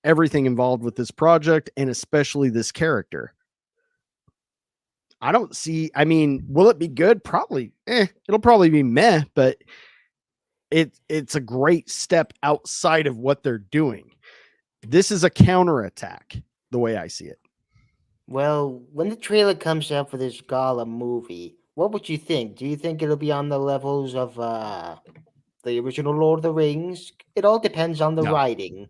everything involved with this project, and especially this character. I don't see. I mean, will it be good? Probably. It'll probably be meh, but it's a great step outside of what they're doing. This is a counterattack, the way I see it. Well, when the trailer comes out for this Gollum movie, what would you think? Do you think it'll be on the levels of the original Lord of the Rings? It all depends on the writing.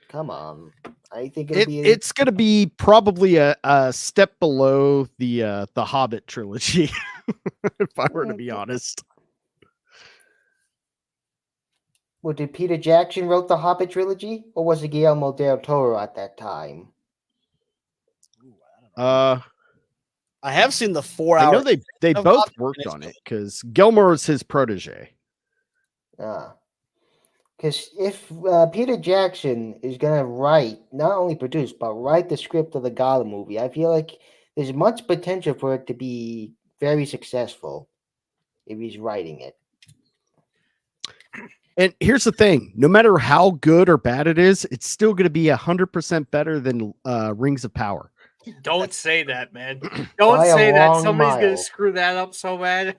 Come on. I think it's going to be probably a step below the Hobbit trilogy, if I were to be honest. Well, did Peter Jackson wrote the Hobbit trilogy, or was it Guillermo del Toro at that time? I have seen the 4 hour. I know they both worked on it because Gilmore's his protege. Because if Peter Jackson is going to write, not only produce, but write the script of the Gollum movie, I feel like there's much potential for it to be very successful if he's writing it. And here's the thing, no matter how good or bad it is, it's still going to be 100% better than Rings of Power. Don't say that, man. Don't say that. Somebody's going to screw that up so bad.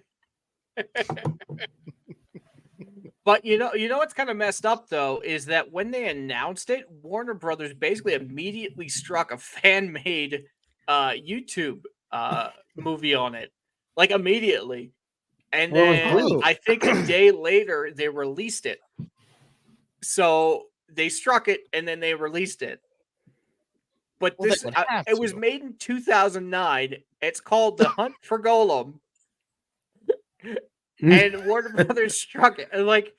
But you know what's kind of messed up though is that when they announced it, Warner Brothers basically immediately struck a fan-made YouTube movie on it, like immediately, and then I think a day later they released it. So they struck it and then they released it. But this it was made in 2009. It's called The Hunt for Golem. And Warner Brothers struck it. And like,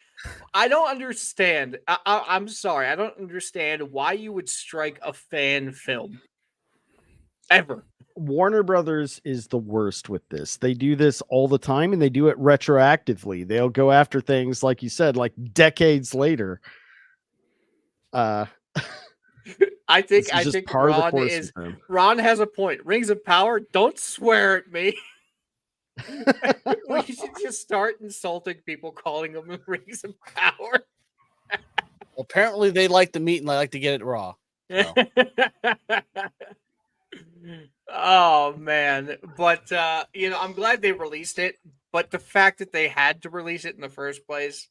I don't understand. I'm sorry. I don't understand why you would strike a fan film. Ever. Warner Brothers is the worst with this. They do this all the time and they do it retroactively. They'll go after things, like you said, like decades later. I think Ron has a point. Rings of Power, don't swear at me. We should just start insulting people, calling them Rings of Power. Apparently, they like the meat and they like to get it raw. So. Oh man, but I'm glad they released it. But the fact that they had to release it in the first place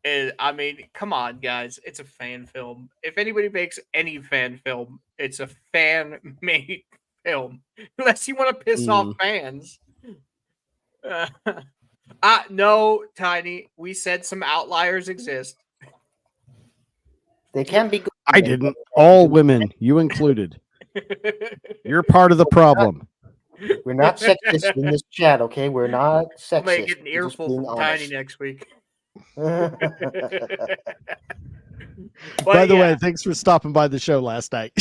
is, I mean, come on, guys, it's a fan film. If anybody makes any fan film, it's a fan-made film, unless you want to piss off fans. No, Tiny. We said some outliers exist. They can be good. I didn't. All women, you included. You're part of the problem. We're not sexist in this chat, okay? We're not sexist. I'm gonna get an earful from Tiny next week. By the way, thanks for stopping by the show last night.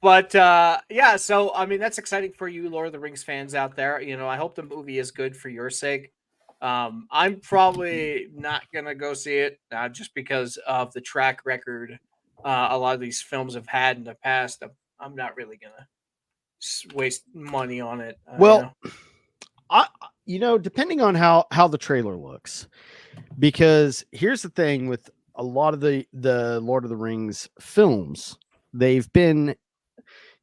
But so I mean that's exciting for you Lord of the Rings fans out there. I hope the movie is good for your sake. I'm probably not gonna go see it just because of the track record a lot of these films have had in the past. I'm not really gonna waste money on it. Depending on how the trailer looks, because here's the thing with a lot of the Lord of the Rings films, they've been.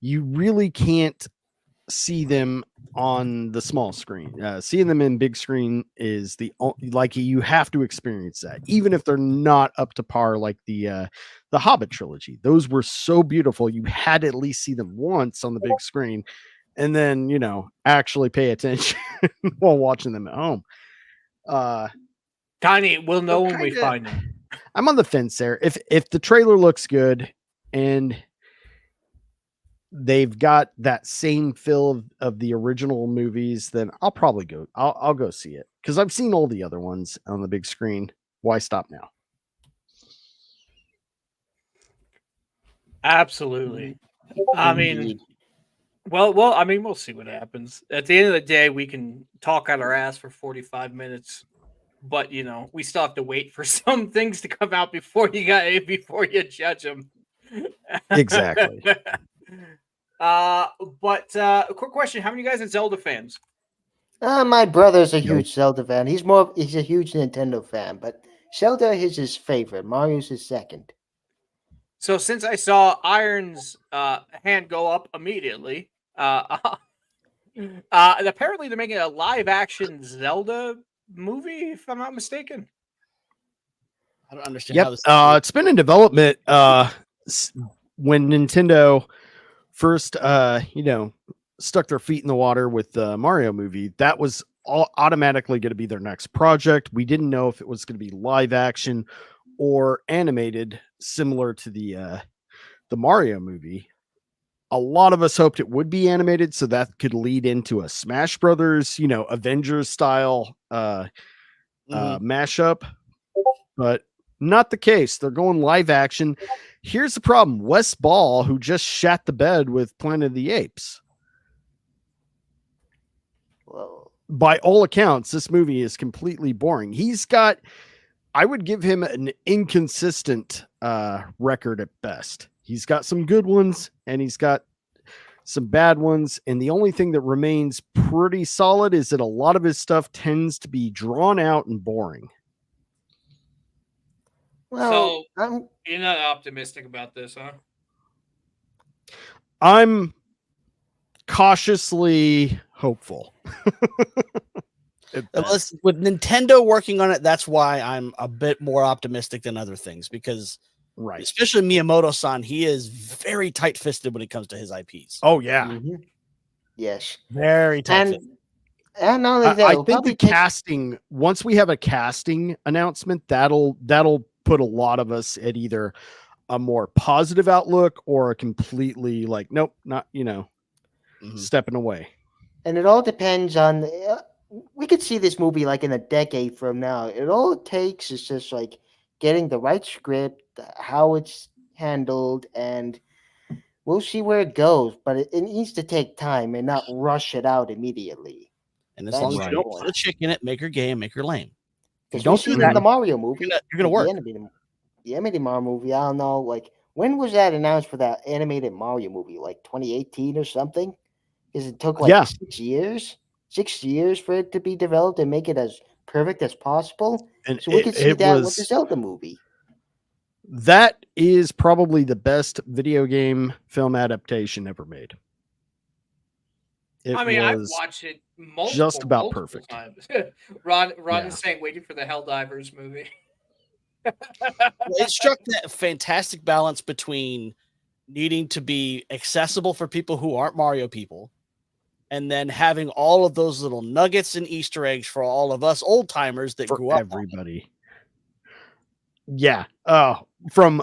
You really can't see them on the small screen. Seeing them in big screen is you have to experience that, even if they're not up to par like the Hobbit trilogy. Those were so beautiful. You had to at least see them once on the big screen, and then actually pay attention while watching them at home. Tiny, we'll know when we find them. I'm on the fence there. If the trailer looks good and they've got that same feel of the original movies, then I'll probably go. I'll go see it because I've seen all the other ones on the big screen. Why stop now? Absolutely. I mean, we'll see what happens. At the end of the day, we can talk out our ass for 45 minutes, but we still have to wait for some things to come out before you judge them. Exactly. But a quick question: how many guys are Zelda fans? My brother's a huge Zelda fan. He's a huge Nintendo fan, but Zelda is his favorite. Mario's his second. So since I saw Iron's hand go up immediately, apparently they're making a live-action Zelda movie, if I'm not mistaken. I don't understand how this. It's been in development when Nintendo first, stuck their feet in the water with the Mario movie. That was automatically going to be their next project. We didn't know if it was going to be live action or animated, similar to the Mario movie. A lot of us hoped it would be animated, so that could lead into a Smash Brothers, Avengers style mashup, but not the case. They're going live action. Here's the problem: Wes Ball, who just shat the bed with Planet of the Apes. Well, by all accounts, this movie is completely boring. I would give him an inconsistent record at best. He's got some good ones and he's got some bad ones. And the only thing that remains pretty solid is that a lot of his stuff tends to be drawn out and boring. Well, so you're not optimistic about this, huh? I'm cautiously hopeful. With Nintendo working on it, that's why I'm a bit more optimistic than other things, because especially Miyamoto-san, he is very tight-fisted when it comes to his IPs. Oh yeah. Mm-hmm. Yes. Very tight-fisted. And not only that, I think the casting, once we have a casting announcement, that'll put a lot of us at either a more positive outlook or a completely like, nope, not, stepping away. And it all depends on, we could see this movie like in a decade from now. It all it takes is just like getting the right script, how it's handled, and we'll see where it goes. But it needs to take time and not rush it out immediately. And as long as you don't put a chick in it, make her gay and make her lame. If you don't see that in the Mario movie, you're gonna work. The animated Mario movie, I don't know, like when was that announced for that animated Mario movie? Like 2018 or something? Because it took like 6 years. 6 years for it to be developed and make it as perfect as possible. And so we could see that with the Zelda movie. That is probably the best video game film adaptation ever made. I've watched it multiple perfect times. Ron is saying waiting for the Helldivers movie. It struck that fantastic balance between needing to be accessible for people who aren't Mario people, and then having all of those little nuggets and Easter eggs for all of us old timers that grew up. Everybody. Yeah. From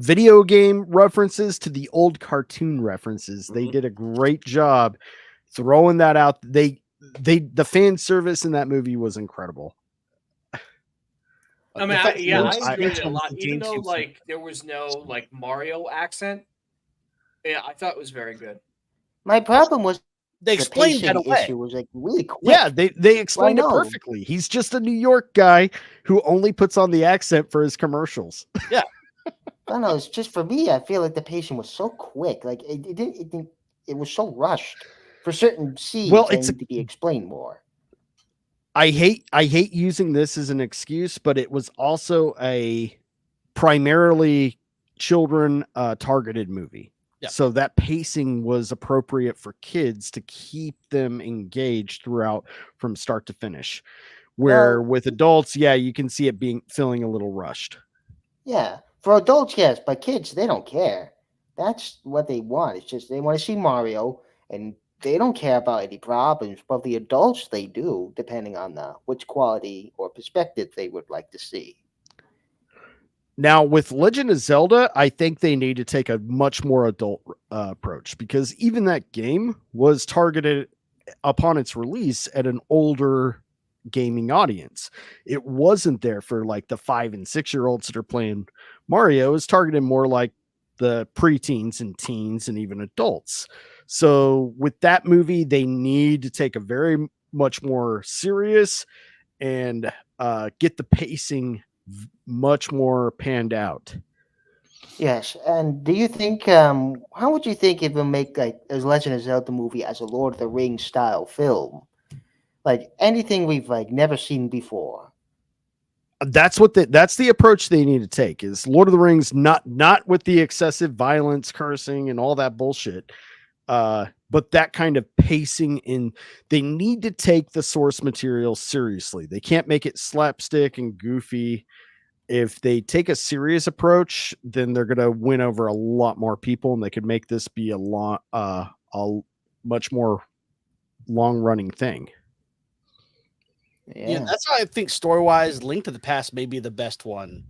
video game references to the old cartoon references, they did a great job throwing that out. The fan service in that movie was incredible. I enjoyed it a lot, even though like there was no like Mario accent. Yeah, I thought it was very good. My problem was they explained that away. Issue was like really quick. Yeah, they explained it perfectly. He's just a New York guy who only puts on the accent for his commercials. Yeah, I don't know. It's just for me. I feel like the pacing was so quick. Like it was so rushed for certain scenes. Well, it's to be explained more. I hate using this as an excuse, but it was also a primarily children targeted movie. Yeah. So that pacing was appropriate for kids to keep them engaged throughout from start to finish. Where with adults, you can see it feeling a little rushed. Yeah. For adults, yes, but kids, they don't care. That's what they want. It's just they want to see Mario and they don't care about any problems, but the adults, they do, depending on which quality or perspective they would like to see. Now, with Legend of Zelda, I think they need to take a much more adult approach, because even that game was targeted upon its release at an older gaming audience. It wasn't there for like the 5 and 6 year olds that are playing Mario. It was targeted more like the preteens and teens and even adults. So with that movie, they need to take a very much more serious and get the pacing much more panned out. Yes, and do you think how would you think it would make like a Legend of Zelda movie as a Lord of the Rings style film? Like anything we've like never seen before. That's the approach they need to take, is Lord of the Rings, not with the excessive violence, cursing, and all that bullshit. But that kind of pacing in, they need to take the source material seriously. They can't make it slapstick and goofy. If they take a serious approach, then they're going to win over a lot more people, and they could make this be a much more long running thing. Yeah, that's why I think story wise, Link to the Past may be the best one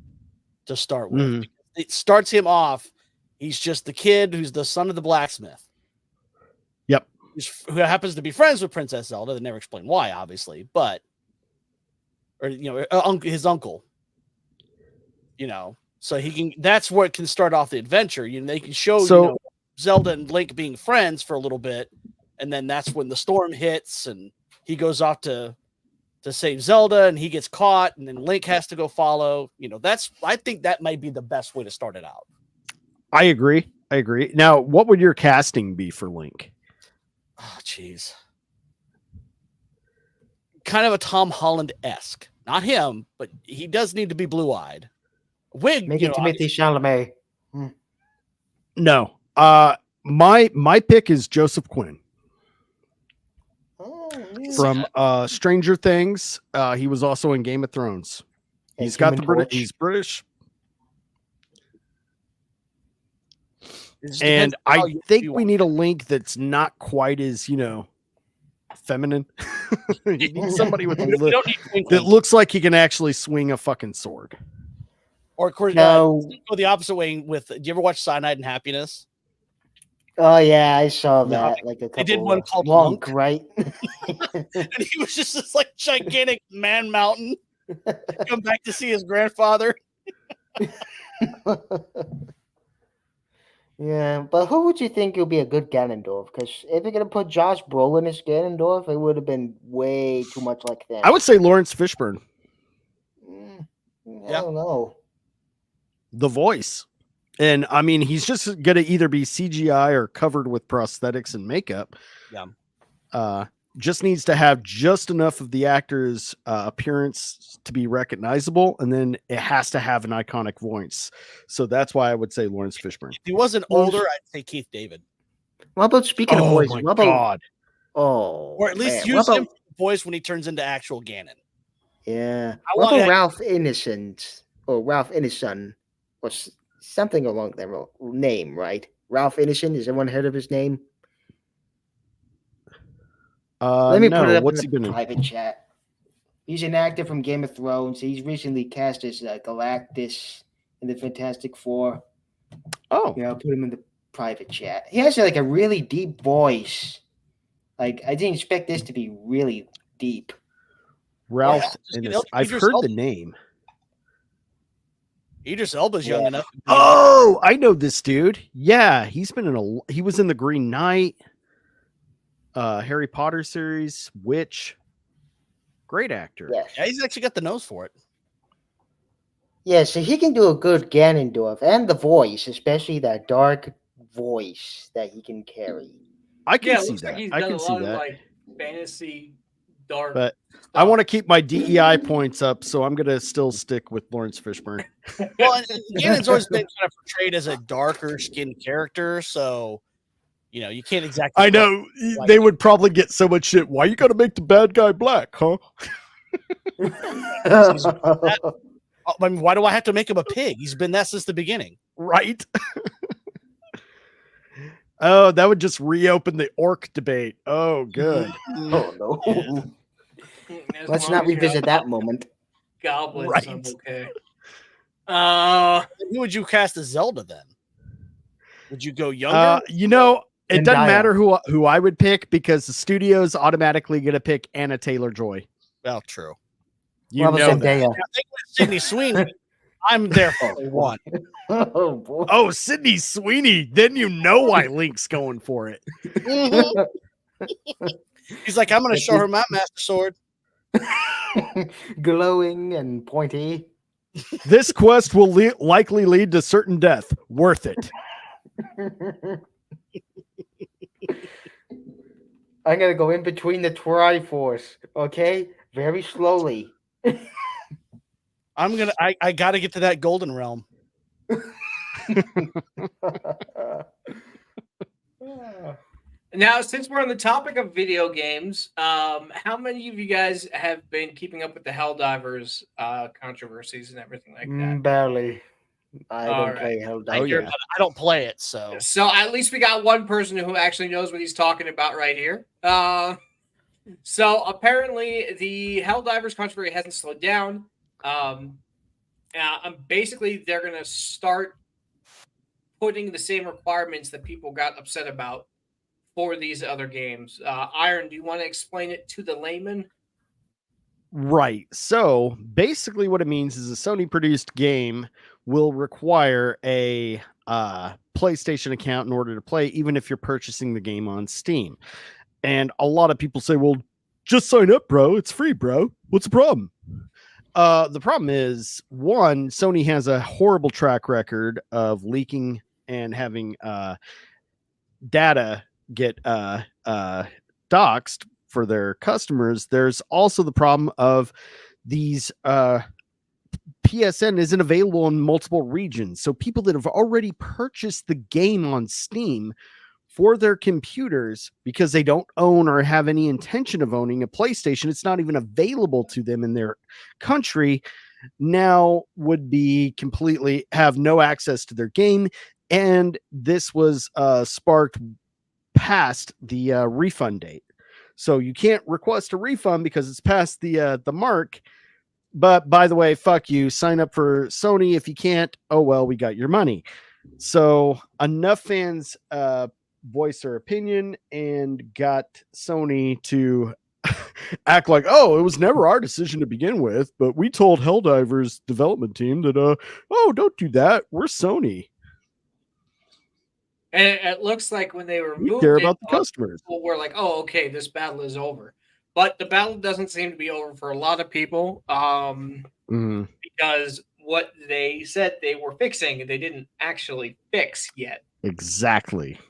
to start with. It starts him off. He's just the kid who's the son of the blacksmith. Yep. Who happens to be friends with Princess Zelda. They never explain why, obviously, but his uncle. So he can. That's where it can start off the adventure. They can show Zelda and Link being friends for a little bit, and then that's when the storm hits, and he goes off to save Zelda, and he gets caught, and then Link has to go follow. I think that might be the best way to start it out. I agree. Now, what would your casting be for Link? Oh, jeez. Kind of a Tom Holland-esque. Not him, but he does need to be blue-eyed. Wig. Make it Timothy Chalamet. No. My pick is Joseph Quinn. From Stranger Things. He was also in Game of Thrones. He's got the British. He's British. And I think we need a Link that's not quite as, feminine. You need somebody with that looks like he can actually swing a fucking sword. Or of course, go the opposite way with. Do you ever watch Cyanide and Happiness? Oh yeah, I saw that. Like a couple. They did one called Monk, right? And he was just this like gigantic man mountain. Come back to see his grandfather. Yeah, but who would you think would be a good Ganondorf? Because if you're gonna put Josh Brolin as Ganondorf, it would have been way too much like that. I would say Lawrence Fishburne. I don't know. The voice. And I mean, he's just gonna either be CGI or covered with prosthetics and makeup. Yeah. Just needs to have just enough of the actor's appearance to be recognizable, and then it has to have an iconic voice. So that's why I would say Lawrence Fishburne. If he wasn't older, I'd say Keith David. What about speaking of voices? My God. Or at least use him for the voice when he turns into actual Ganon. Yeah. What about Ralph Innocent or Ralph Innocent or something along that name, right? Ralph Innocent. Has everyone heard of his name? Let me put it up in the private chat. He's an actor from Game of Thrones. He's recently cast as Galactus in the Fantastic Four. Oh. I'll put him in the private chat. He has like a really deep voice. Like I didn't expect this to be really deep. Ralph Innocent. I've heard the name. Idris Elba's young enough. Oh, I know this dude. Yeah, he was in the Green Knight. Harry Potter series, Witch. Great actor. Yes. Yeah, he's actually got the nose for it. Yeah, so he can do a good Ganondorf and the voice, especially that dark voice that he can carry. I can see that. Like I can see that. Like fantasy dark. But I want to keep my DEI points up, so I'm gonna still stick with Lawrence Fishburne. Well, and Ganon's always been kind of portrayed as a darker skinned character, so you can't exactly. I know they would probably get so much shit. Why you gotta make the bad guy black, huh? I mean, why do I have to make him a pig? He's been that since the beginning, right? Oh, that would just reopen the orc debate. Oh, good. Oh no. Let's not revisit that moment. Goblins, right. I'm okay. Who would you cast as Zelda then? Would you go younger? It doesn't matter who I would pick because the studio's automatically going to pick Anna Taylor-Joy. Well, true. You know that. Sydney Sweeney. I'm there for one. Oh, boy. Oh, Sydney Sweeney. Then you know why Link's going for it. He's like, I'm going to show her my master sword. Glowing and pointy. This quest will likely lead to certain death. Worth it. I'm gonna go in between the Triforce, okay? Very slowly. I gotta get to that golden realm. Now, since we're on the topic of video games, how many of you guys have been keeping up with the Helldivers controversies and everything like that? Barely. I don't play Helldivers. I don't play it, so at least we got one person who actually knows what he's talking about right here. So apparently the Helldivers controversy hasn't slowed down. Basically, they're going to start putting the same requirements that people got upset about for these other games. Iron, do you want to explain it to the layman? Right. So basically, what it means is a Sony produced game will require a PlayStation account in order to play, even if you're purchasing the game on Steam. And a lot of people say, well, just sign up, bro. It's free, bro. What's the problem? The problem is, one, Sony has a horrible track record of leaking and having data get doxed for their customers. There's also the problem of these PSN isn't available in multiple regions. So people that have already purchased the game on Steam for their computers, because they don't own or have any intention of owning a PlayStation, it's not even available to them in their country, now would be completely have no access to their game. And this was sparked past the refund date. So you can't request a refund because it's past the mark. But by the way, fuck you. Sign up for Sony. If you can't, oh well, we got your money. So enough fans voice their opinion and got Sony to act like, oh, it was never our decision to begin with, but we told Helldivers development team that oh, don't do that. We're Sony. And it looks like when they removed we care about the customers. People were like, oh, okay, this battle is over. But the battle doesn't seem to be over for a lot of people because what they said they were fixing, they didn't actually fix yet. Exactly.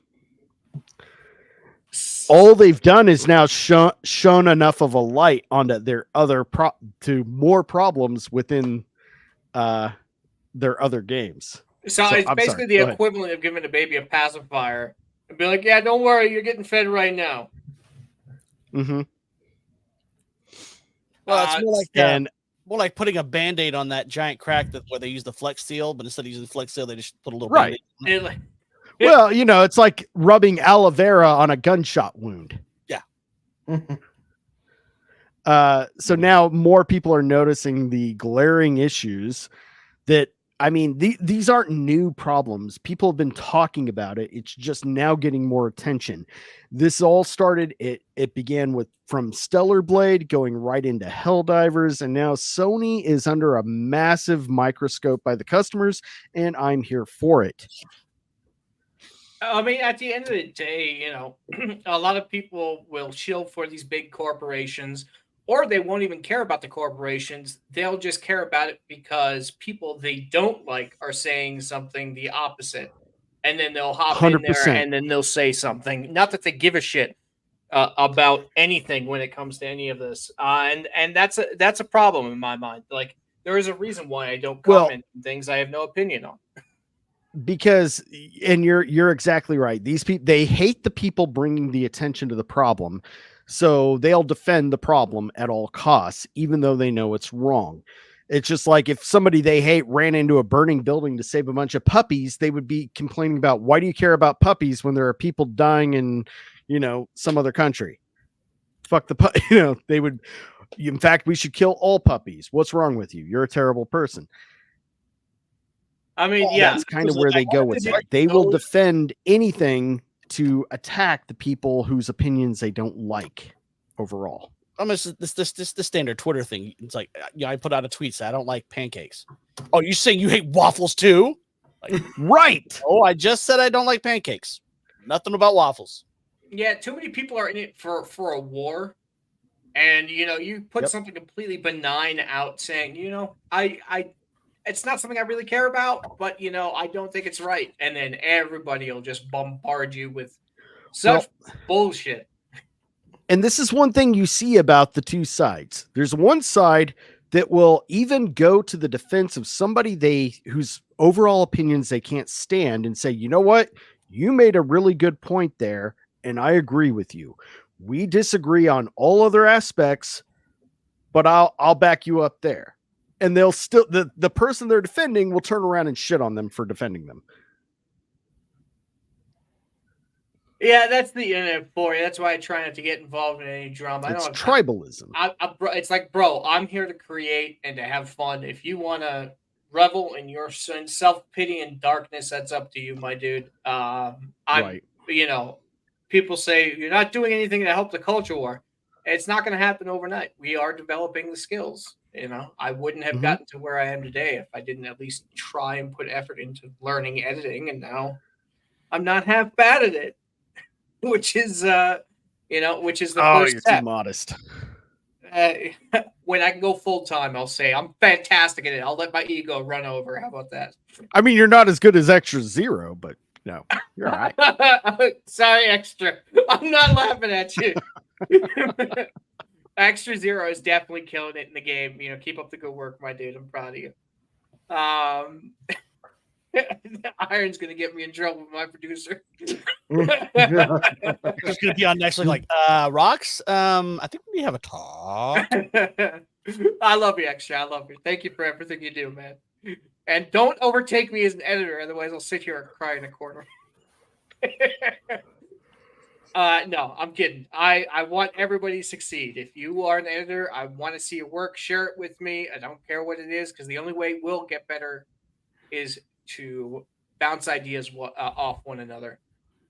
All they've done is now shown enough of a light onto their other to more problems within their other games. So it's basically the equivalent of giving a baby a pacifier and be like, yeah, don't worry, you're getting fed right now. Mm-hmm. Well, it's more like putting a Band-Aid on that giant crack where they use the Flex Seal, but instead of using the Flex Seal, they just put a little right. Band-Aid. Well, it's like rubbing aloe vera on a gunshot wound. Yeah. So now more people are noticing the glaring issues that, I mean, these aren't new problems. People have been talking about it. It's just now getting more attention. This all started, it began from Stellar Blade going right into Helldivers, and now Sony is under a massive microscope by the customers, and I'm here for it. I mean, at the end of the day, a lot of people will chill for these big corporations, or they won't even care about the corporations. They'll just care about it because people they don't like are saying something the opposite. And then they'll hop 100%. In there and then they'll say something. Not that they give a shit about anything when it comes to any of this. And that's a problem in my mind. Like, there is a reason why I don't comment on things I have no opinion on. Because, and you're exactly right. These people, they hate the people bringing the attention to the problem. So they'll defend the problem at all costs, even though they know it's wrong. It's just like if somebody they hate ran into a burning building to save a bunch of puppies, they would be complaining about, why do you care about puppies when there are people dying in, some other country? Fuck the they would, in fact, we should kill all puppies. What's wrong with you? You're a terrible person. I mean, yeah, that's kind of where they go with it. They will defend anything to attack the people whose opinions they don't like overall. Almost this standard Twitter thing. It's like, I put out a tweet saying I don't like pancakes. Oh, you saying you hate waffles too? Like, right. Oh, I just said I don't like pancakes. Nothing about waffles. Yeah, too many people are in it for a war. And you put something completely benign out saying, it's not something I really care about, but I don't think it's right. And then everybody will just bombard you with such bullshit. And this is one thing you see about the two sides. There's one side that will even go to the defense of somebody whose overall opinions they can't stand and say, you know what? You made a really good point there, and I agree with you. We disagree on all other aspects, but I'll back you up there. And they'll still the person they're defending will turn around and shit on them for defending them. Yeah, that's the internet for you. That's why I try not to get involved in any drama. It's tribalism. It's like, bro, I'm here to create and to have fun. If you want to revel in your self-pity and darkness, that's up to you, my dude. Right. People say you're not doing anything to help the culture war. It's not going to happen overnight. We are developing the skills. I wouldn't have gotten to where I am today if I didn't at least try and put effort into learning editing, and now I'm not half bad at it, which is the first you're step. too modest. When I can go full time, I'll say I'm fantastic at it. I'll let my ego run over. How about that? I mean, you're not as good as Extra Zero, but no, you're all right. Sorry, Extra. I'm not laughing at you. Extra Zero is definitely killing it in the game. Keep up the good work, my dude. I'm proud of you. Iron's gonna get me in trouble with my producer. Just gonna be on next week, like, Rocks. I think we have a talk. I love you, Extra. I love you. Thank you for everything you do, man. And don't overtake me as an editor, otherwise I'll sit here and cry in a corner. No, I'm kidding. I want everybody to succeed. If you are an editor, I want to see your work. Share it with me. I don't care what it is, because the only way we'll get better is to bounce ideas off one another.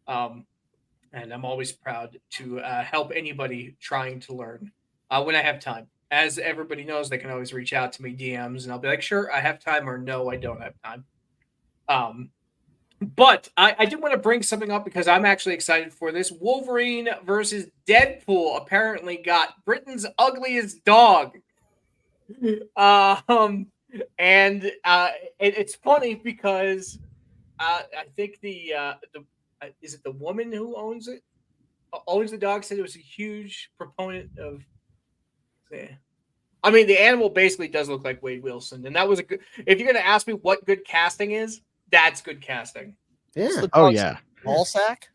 And I'm always proud to help anybody trying to learn when I have time. As everybody knows, they can always reach out to me DMs, and I'll be like, sure, I have time, or no, I don't have time. But I do want to bring something up because I'm actually excited for this. Wolverine versus Deadpool apparently got Britain's ugliest dog. And it's funny because I think is it the woman who owns the dog, said it was a huge proponent of. I mean, the animal basically does look like Wade Wilson, and that was a good. If you're going to ask me what good casting is, that's good casting. Yeah. Oh yeah. Ball sack.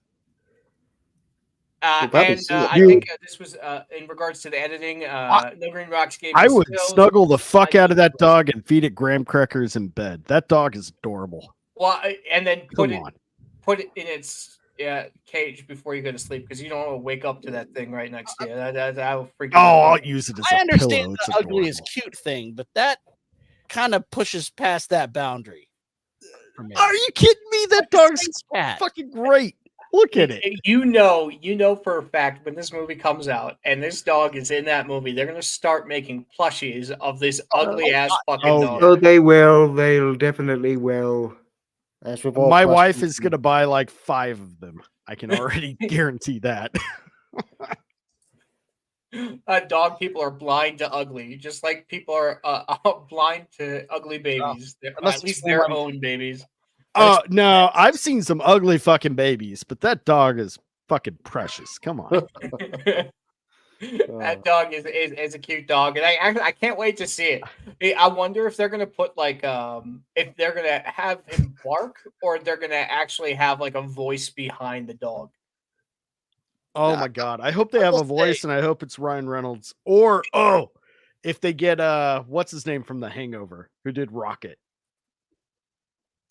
I think this was in regards to the editing. No Green Rocks gave. I would snuggle the fuck out of that dog and feed it graham crackers in bed. That dog is adorable. Well, and then put it in its cage before you go to sleep, because you don't want to wake up to that thing right next to you. That will freak you out. I'll use it as a understand pillow. the ugly is cute thing, but that kind of pushes past that boundary. Are you kidding me? That dog's fucking great. Look at it. You know for a fact when this movie comes out and this dog is in that movie, they're going to start making plushies of this ugly ass fucking dog. Oh, they will. They'll definitely will. My wife is going to buy like 5 of them. I can already guarantee that. Dog people are blind to ugly, just like people are blind to ugly babies. At least their own babies. No, I've seen some ugly fucking babies, but that dog is fucking precious. Come on. That dog is a cute dog, and I can't wait to see it. I wonder if they're gonna put like if they're gonna have him bark, or they're gonna actually have like a voice behind the dog. Oh my god! I hope they have a voice, and I hope it's Ryan Reynolds, or if they get what's his name from The Hangover, who did Rocket.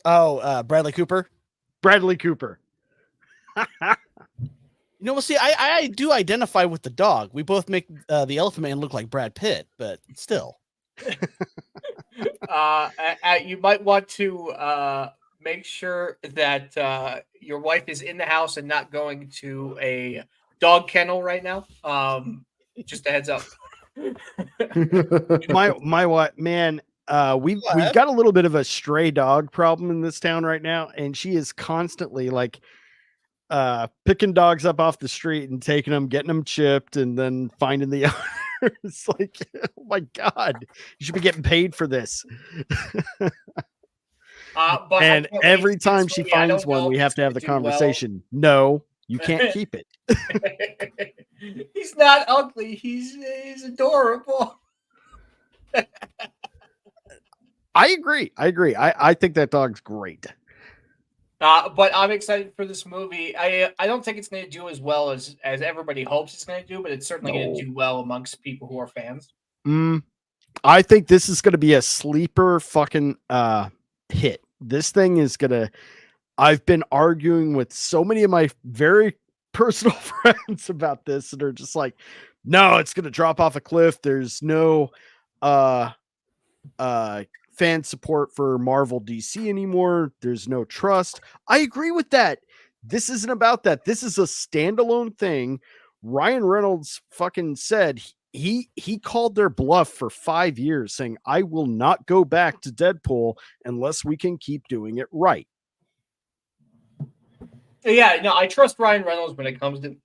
Bradley Cooper. Bradley Cooper. We'll see. I do identify with the dog. We both make the Elephant Man look like Brad Pitt, but still. You might want to make sure that your wife is in the house and not going to a dog kennel right now. Just a heads up. my wife, man. We've got a little bit of a stray dog problem in this town right now, and she is constantly like picking dogs up off the street and taking them, getting them chipped, and then finding the owner. It's like, oh my god, you should be getting paid for this. And every time she finds one, we have to have the conversation. Well. No, you can't keep it. He's not ugly. He's adorable. I agree. I think that dog's great. But I'm excited for this movie. I don't think it's going to do as well as everybody hopes it's going to do, but it's certainly going to do well amongst people who are fans. I think this is going to be a sleeper fucking hit. This thing is going to... I've been arguing with so many of my very personal friends about this, and they're just like, no, it's going to drop off a cliff. There's no fan support for Marvel DC anymore. There's no trust. I agree with that. This isn't about that. This is a standalone thing. Ryan Reynolds fucking said he called their bluff for 5 years, saying, I will not go back to Deadpool unless we can keep doing it right. Yeah, no, I trust Ryan Reynolds when it comes to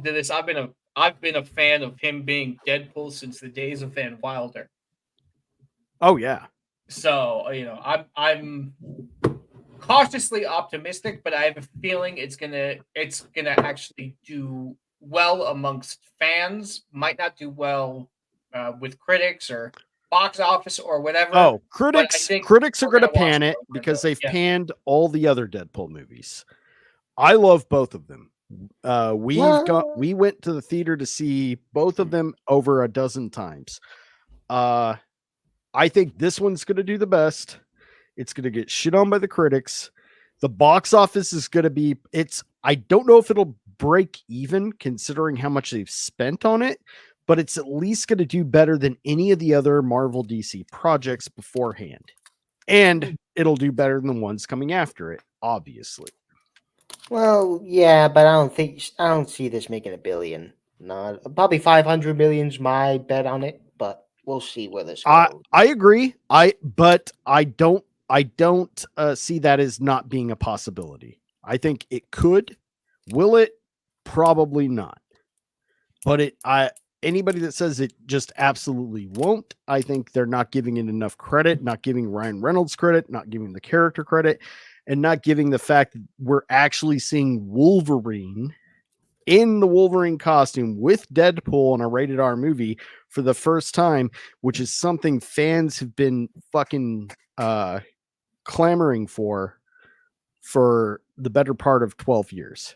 this. I've been a fan of him being Deadpool since the days of Van Wilder. Oh yeah. So, you know, I'm cautiously optimistic, but I have a feeling it's gonna actually do well amongst fans. Might not do well with critics or box office or whatever. Oh, critics are going to pan it because they've panned all the other Deadpool movies. I love both of them. We went to the theater to see both of them over a dozen times. I think this one's going to do the best. It's going to get shit on by the critics. The box office is going to be, I don't know if it'll break even considering how much they've spent on it, but it's at least going to do better than any of the other Marvel DC projects beforehand. And it'll do better than the ones coming after it, obviously. Well, yeah, but I don't see this making $1 billion. No, probably 500 million's my bet on it, but we'll see where this goes. I agree. But I don't see that as not being a possibility. I think it could. Will it? Probably not. But anybody that says it just absolutely won't, I think they're not giving it enough credit, not giving Ryan Reynolds credit, not giving the character credit, and not giving the fact that we're actually seeing Wolverine in the Wolverine costume with Deadpool in a rated R movie for the first time, which is something fans have been fucking clamoring for the better part of 12 years.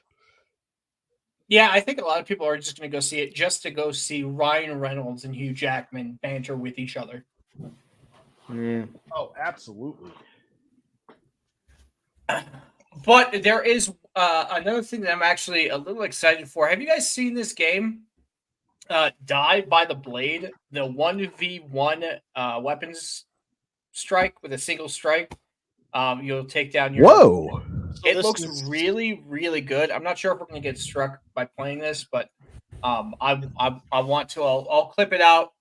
Yeah, I think a lot of people are just going to go see it just to go see Ryan Reynolds and Hugh Jackman banter with each other. Yeah. Oh, absolutely. But there is another thing that I'm actually a little excited for. Have you guys seen this game, Die by the Blade? The 1v1 weapons strike with a single strike. You'll take down your... Whoa! It looks really, really good. I'm not sure if we're going to get struck by playing this, but I want to. I'll clip it out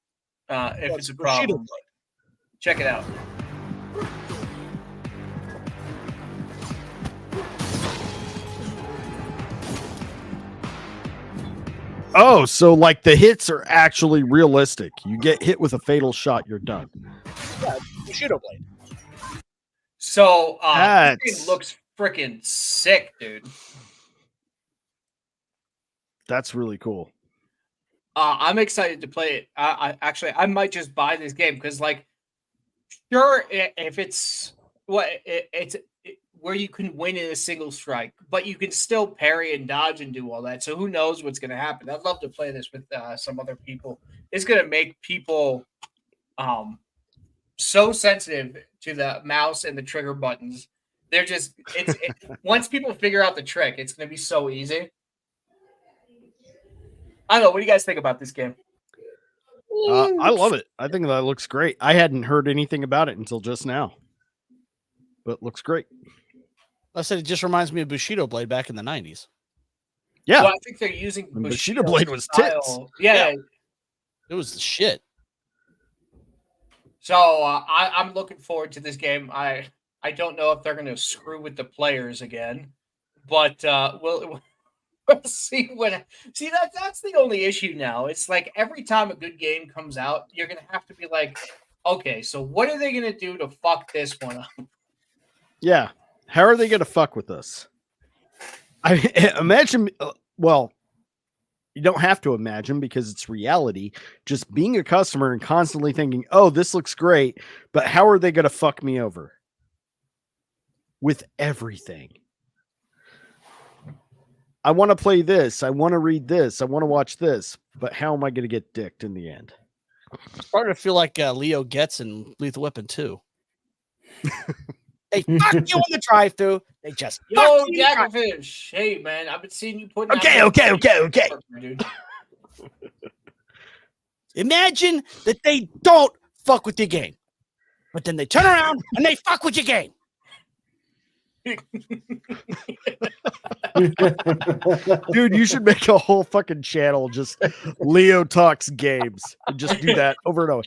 if it's a problem. Check it out. Oh, so like the hits are actually realistic. You get hit with a fatal shot, you're done. Yeah, Bushido blade. So it looks freaking sick, dude. That's really cool. I'm excited to play it. I might just buy this game because, like, sure, if it's where you can win in a single strike, but you can still parry and dodge and do all that. So who knows what's going to happen? I'd love to play this with some other people. It's going to make people so sensitive to the mouse and the trigger buttons. They're just once people figure out the trick, it's going to be so easy. I don't know. What do you guys think about this game? I love it. I think that looks great. I hadn't heard anything about it until just now, but it looks great. I said it just reminds me of Bushido Blade back in the 90s. Yeah. Well, I think they're using Bushido Blade was tits. Yeah. It was the shit. So I'm looking forward to this game. I don't know if they're going to screw with the players again, but we'll see that's the only issue now. It's like every time a good game comes out, you're going to have to be like, okay, so what are they going to do to fuck this one up? Yeah. How are they going to fuck with us? I imagine, well, you don't have to imagine because it's reality. Just being a customer and constantly thinking, oh, this looks great, but how are they going to fuck me over? With everything. I want to play this. I want to read this. I want to watch this, but how am I going to get dicked in the end? It's starting to feel like Leo Getz in Lethal Weapon 2. They fuck you in the drive-thru. They just yo, Jackafish. Hey, man, I've been seeing you putting. Okay. Dude. Imagine that they don't fuck with your game. but then they turn around and they fuck with your game. Dude, you should make a whole fucking channel just Leo talks games and just do that over and over.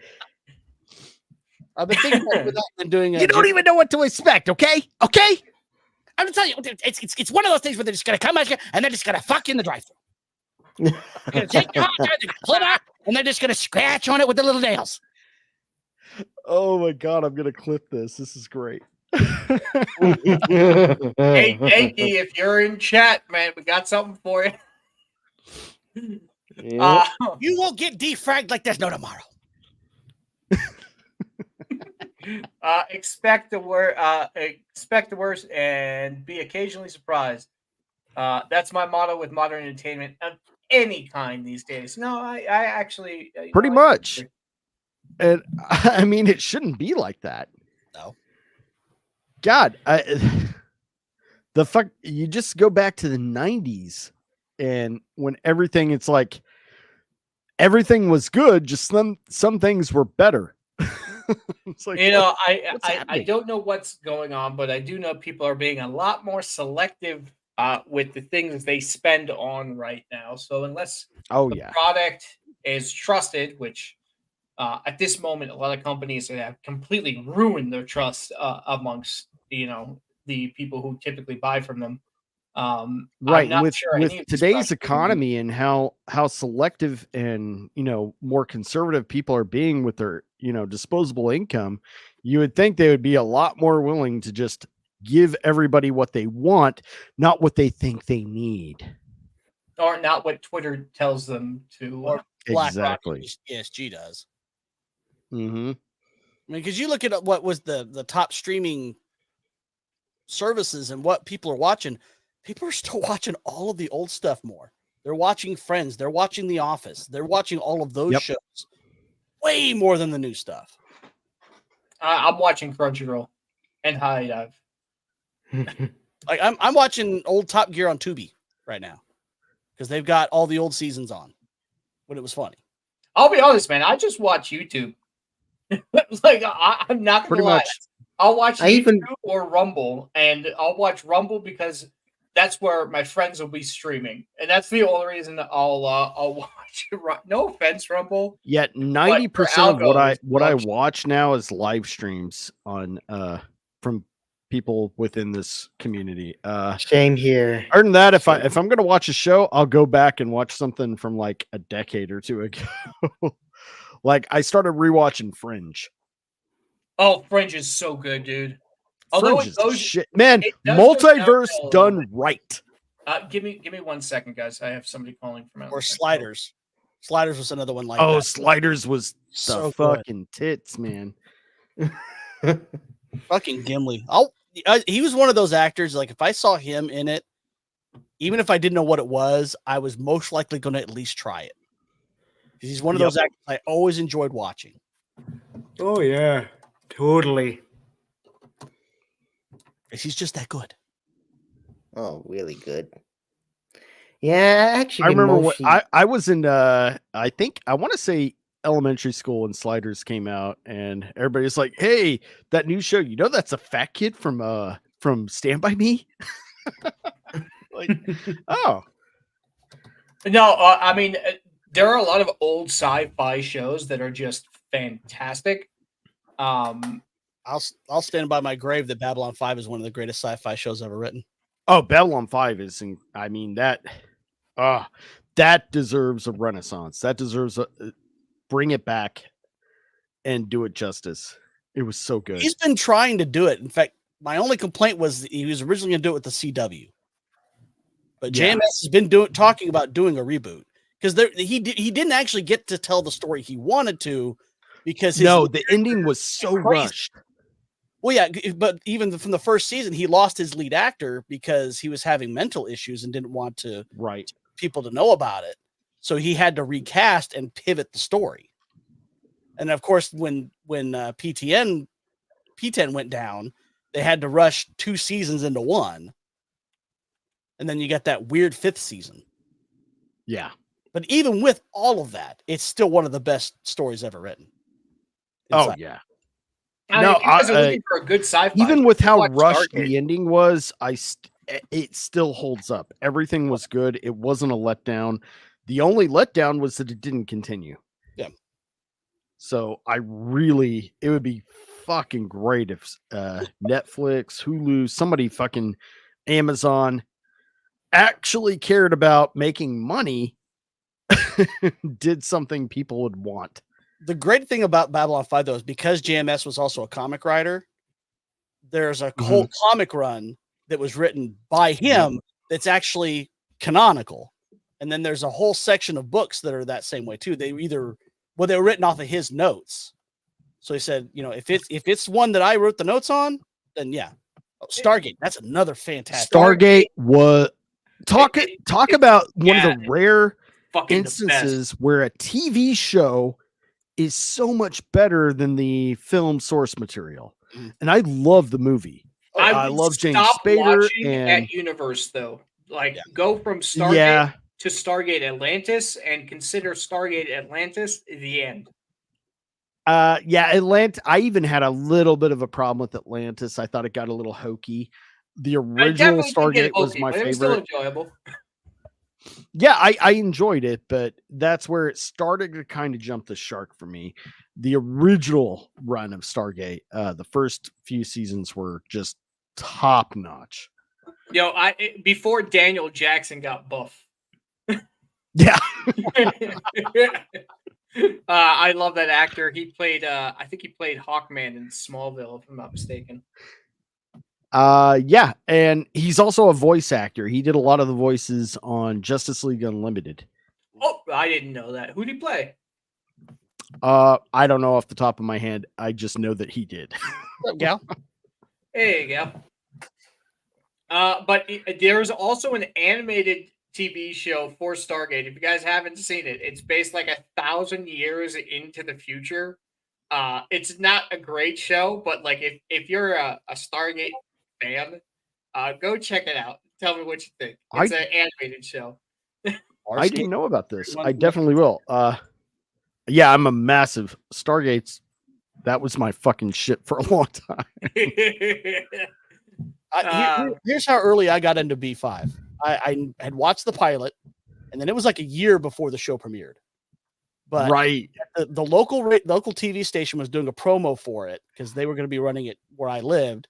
I've been thinking about doing. You don't even know what to expect, okay? Okay. I'm telling you, it's one of those things where they're just gonna come at you and they're just gonna fuck you in the drive-thru. They're gonna take your hot dog, they're gonna pull it out, and they're just gonna scratch on it with the little nails. Oh my god, I'm gonna clip this. This is great. Hey, Yankee, if you're in chat, man, we got something for you. You won't get defragged like there's no tomorrow. Expect the worst and be occasionally surprised. That's my motto with modern entertainment of any kind these days. No, I actually pretty much. And I mean, it shouldn't be like that. No. God, the fuck, you just go back to the 90s and when everything, it's like everything was good, just some things were better. It's like, I don't know what's going on, but I do know people are being a lot more selective with the things they spend on right now. So unless the product is trusted, which at this moment a lot of companies have completely ruined their trust amongst the people who typically buy from them. Right, with today's economy and how selective and more conservative people are being with their disposable income, you would think they would be a lot more willing to just give everybody what they want, not what they think they need, or not what Twitter tells them to. Or exactly. ESG does. Mm-hmm. I mean, because you look at what was the top streaming services and what people are watching. People are still watching all of the old stuff more. They're watching Friends. They're watching The Office. They're watching all of those shows way more than the new stuff. I'm watching Crunchyroll and High Dive. Like I'm watching old Top Gear on Tubi right now because they've got all the old seasons on. But it was funny. I'll be honest, man. I just watch YouTube. Like I'm not gonna lie. Much. I'll watch YouTube or Rumble, and I'll watch Rumble because that's where my friends will be streaming, and that's the only reason that I'll watch it. No offense, Rumble. Yet 90% of what I watch now is live streams on from people within this community. Same here. Other than that, if I'm gonna watch a show, I'll go back and watch something from like a decade or two ago. Like I started rewatching Fringe. Oh, Fringe is so good, dude. Although Fringe is shit, man. Multiverse done right. Give me 1 second, guys. I have somebody calling from. Or Sliders. Sliders was another one like that. Oh, Sliders was so fucking tits, man. Fucking Gimli. He was one of those actors. Like if I saw him in it, even if I didn't know what it was, I was most likely going to at least try it. Because he's one of those actors I always enjoyed watching. Oh yeah, totally. He's just that good. Oh, really good. Yeah, actually, I remember I was in. I think I want to say elementary school when Sliders came out, and everybody's like, "Hey, that new show, that's a fat kid from Stand By Me." Like, oh, no, I mean, there are a lot of old sci-fi shows that are just fantastic. I'll stand by my grave that Babylon 5 is one of the greatest sci-fi shows ever written. Oh, Babylon 5 is, I mean, that deserves a renaissance. That deserves bring it back and do it justice. It was so good. He's been trying to do it. In fact, my only complaint was he was originally going to do it with the CW. But JMS has been talking about doing a reboot because he didn't actually get to tell the story he wanted to because the ending was so rushed. Well, yeah, but even from the first season, he lost his lead actor because he was having mental issues and didn't want people to know about it. So he had to recast and pivot the story. And of course, when P10 went down, they had to rush 2 seasons into one. And then you got that weird 5th season. Yeah. But even with all of that, it's still one of the best stories ever written. Oh, yeah. If you guys are looking for a good sci-fi, even with how watch rushed Stargate. the ending was, it still holds up. Everything was good. It wasn't a letdown. The only letdown was that it didn't continue. Yeah. So it would be fucking great if Netflix, Hulu, somebody fucking Amazon actually cared about making money, did something people would want. The great thing about Babylon 5, though, is because JMS was also a comic writer, there's a whole comic run that was written by him that's actually canonical. And then there's a whole section of books that are that same way, too. They were written off of his notes. So he said, if it's one that I wrote the notes on, then yeah. Stargate, that's another fantastic. Stargate was talk about one of the rare instances where a TV show is so much better than the film source material. And I love the movie. I love James Spader and at Universe, though. Go from Stargate to Stargate Atlantis and consider Stargate Atlantis the end. Atlantis. I even had a little bit of a problem with Atlantis. I thought it got a little hokey. The original Stargate was my favorite. It was still enjoyable. Yeah, I enjoyed it, but that's where it started to kind of jump the shark for me. The original run of Stargate, the first few seasons were just top notch. Before Daniel Jackson got buff. Yeah. I love that actor. He played I think he played Hawkman in Smallville, if I'm not mistaken. Yeah, and he's also a voice actor. He did a lot of the voices on Justice League Unlimited. Oh, I didn't know that. Who did he play? I don't know off the top of my head. I just know that he did. Gal? There you go. But there's also an animated TV show for Stargate. If you guys haven't seen it, it's based like 1,000 years into the future. It's not a great show, but like if you're a Stargate fan, go check it out. Tell me what you think. It's an animated show. I didn't know about this. I definitely will. Yeah, I'm a massive Stargates. That was my fucking shit for a long time. Here's how early I got into B5. I had watched the pilot, and then it was like a year before the show premiered. But the local TV station was doing a promo for it because they were going to be running it where I lived.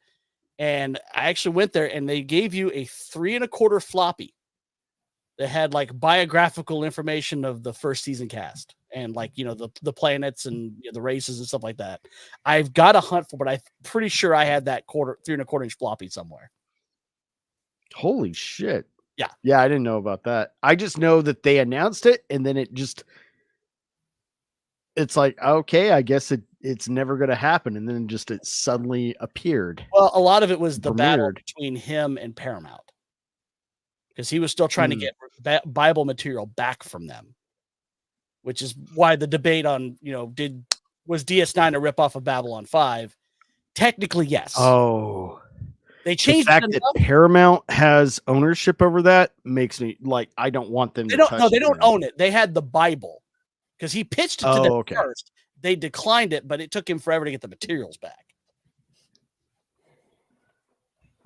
And I actually went there, and they gave you a 3 1/4 floppy that had like biographical information of the first season cast and like, the planets and the races and stuff like that. I've got a hunt for, but I'm pretty sure I had that 3 1/4 inch floppy somewhere. Holy shit. Yeah. Yeah, I didn't know about that. I just know that they announced it, and then it's like, okay, I guess it's never going to happen. And then it suddenly appeared. Well, a lot of it was the battle between him and Paramount, because he was still trying to get Bible material back from them, which is why the debate on, was DS9 a ripoff of Babylon 5? Technically, yes. Oh, they changed the fact that Paramount has ownership over that makes me like, I don't want them. They don't own it. They had the Bible because he pitched it to them first. They declined it, but it took him forever to get the materials back.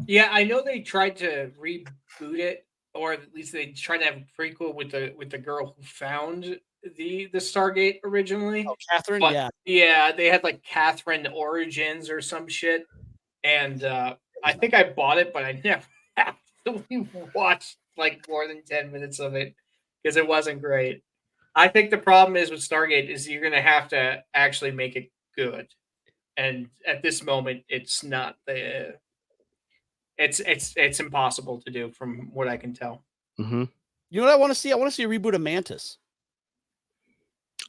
Yeah, I know they tried to reboot it, or at least they tried to have a prequel with the girl who found the Stargate originally. Oh, Catherine, yeah, they had like Catherine Origins or some shit, and I think I bought it, but I never actually watched like more than 10 minutes of it because it wasn't great. I think the problem is with Stargate is you're going to have to actually make it good, and at this moment, it's not the. It's impossible to do from what I can tell. Mm-hmm. You know what I want to see? I want to see a reboot of Mantis.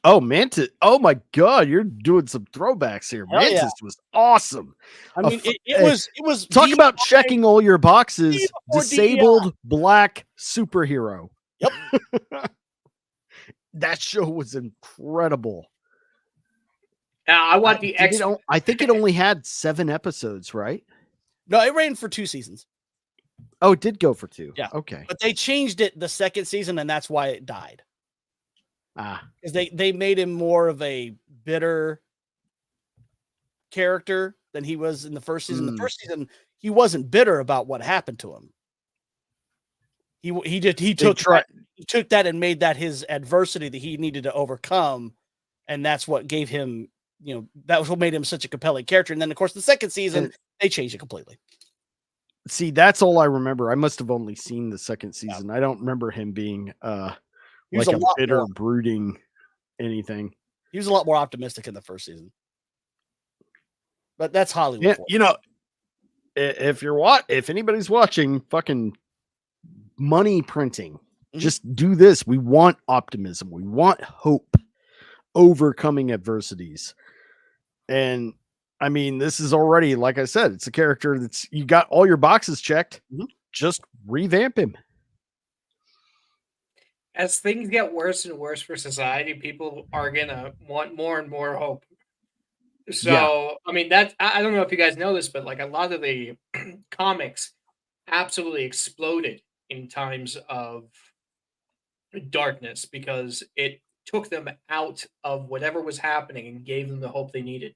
Oh, Mantis! Oh my God, you're doing some throwbacks here. Hell Mantis was awesome. I mean, it was. Talk about checking all your boxes. Disabled black superhero. Yep. That show was incredible. I want the X. I think it only had 7 episodes, right? No, it ran for 2 seasons. Oh, it did go for 2. Yeah. Okay. But they changed it the second season, and that's why it died. Because they made him more of a bitter character than he was in the first season. The first season, he wasn't bitter about what happened to him. He took that and made that his adversity that he needed to overcome, and that's what gave him, that was what made him such a compelling character. And then, of course, the second season they changed it completely. See, that's all I remember. I must have only seen the second season. Yeah. I don't remember him being like a bitter, brooding anything. He was a lot more optimistic in the first season. But that's Hollywood. Yeah, if anybody's watching, fucking money printing, just do this. We want optimism. We want hope, overcoming adversities. And I mean, this is already, like I said, it's a character you got all your boxes checked. Just revamp him. As things get worse and worse for society, people are gonna want more and more hope. So, I mean, I don't know if you guys know this, but like a lot of the comics absolutely exploded in times of darkness because it took them out of whatever was happening and gave them the hope they needed.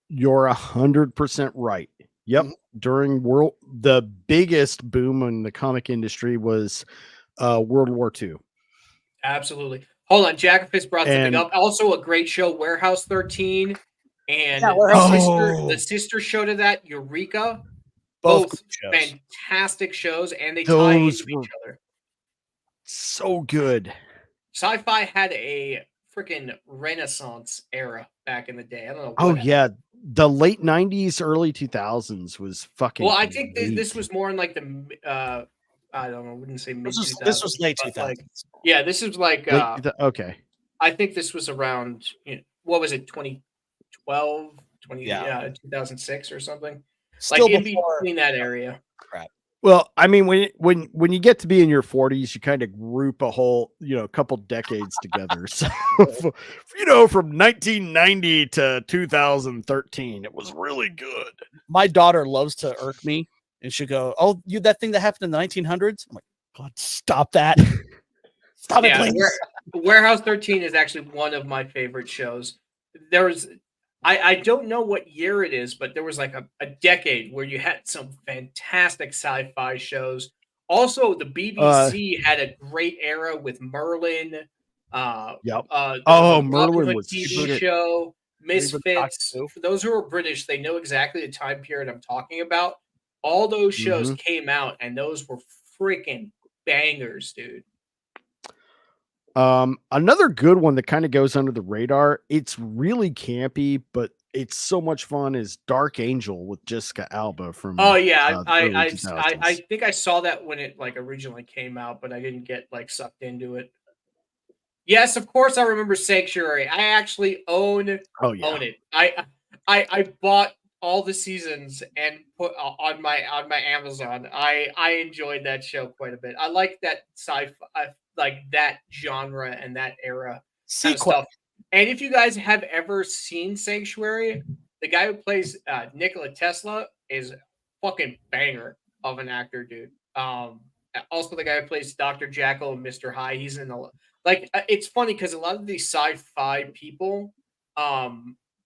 You're 100% right. Yep. During the biggest boom in the comic industry was World War II. Absolutely. Hold on, Jack Fist brought something up. Also, a great show, Warehouse 13, and the sister show to that, Eureka. Both fantastic shows, and they tie into each other. So good. Sci-fi had a freaking renaissance era back in the day. I don't know. Oh yeah, the late 90s, early 2000s was fucking. Well, I think this was more in like the I don't know. I wouldn't say mid 2000s. This was late 2000s. Like, yeah, this is like okay. I think this was around what was it, 2012, 2006 or something. Still like in between that area. Crap. Well, I mean, when you get to be in your 40s, you kind of group a whole, couple decades together. So, from 1990 to 2013, it was really good. My daughter loves to irk me, and she'll go, "Oh, that thing that happened in the 1900s." I'm like, "God, stop that! Stop it, please." Warehouse 13 is actually one of my favorite shows. I don't know what year it is, but there was like a decade where you had some fantastic sci-fi shows. Also, the BBC had a great era with Merlin. Merlin was TV show. Misfits. For those who are British, they know exactly the time period I'm talking about. All those shows came out, and those were freaking bangers, dude. Another good one that kind of goes under the radar, it's really campy, but it's so much fun, is Dark Angel with Jessica Alba from I think I saw that when it like originally came out, but I didn't get like sucked into it. Yes, of course I remember Sanctuary. I actually own it. I bought all the seasons and put on my Amazon. I enjoyed that show quite a bit. I like that sci-fi, like that genre and that era kind of stuff. And if you guys have ever seen Sanctuary, the guy who plays Nikola Tesla is a fucking banger of an actor, dude. Also the guy who plays Dr. Jekyll and Mr. Hyde, he's in it's funny because a lot of these sci-fi people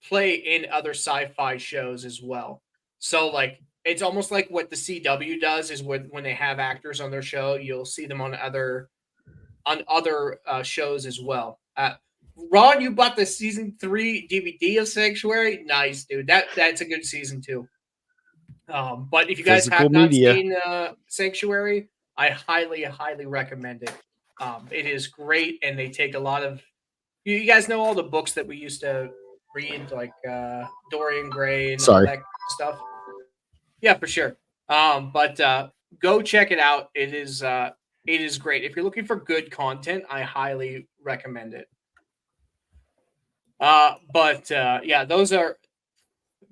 play in other sci-fi shows as well. So like it's almost like what the CW does is when they have actors on their show, you'll see them on other shows as well. Ron, you bought the season 3 DVD of Sanctuary. Nice, dude. That's a good season too. But if you guys have not seen Sanctuary, I highly recommend it. It is great, and they take a lot of. You guys know all the books that we used to read, like Dorian Gray and all that kind of stuff. Yeah, for sure. But go check it out. It is great. If you're looking for good content, I highly recommend it. Yeah, those are.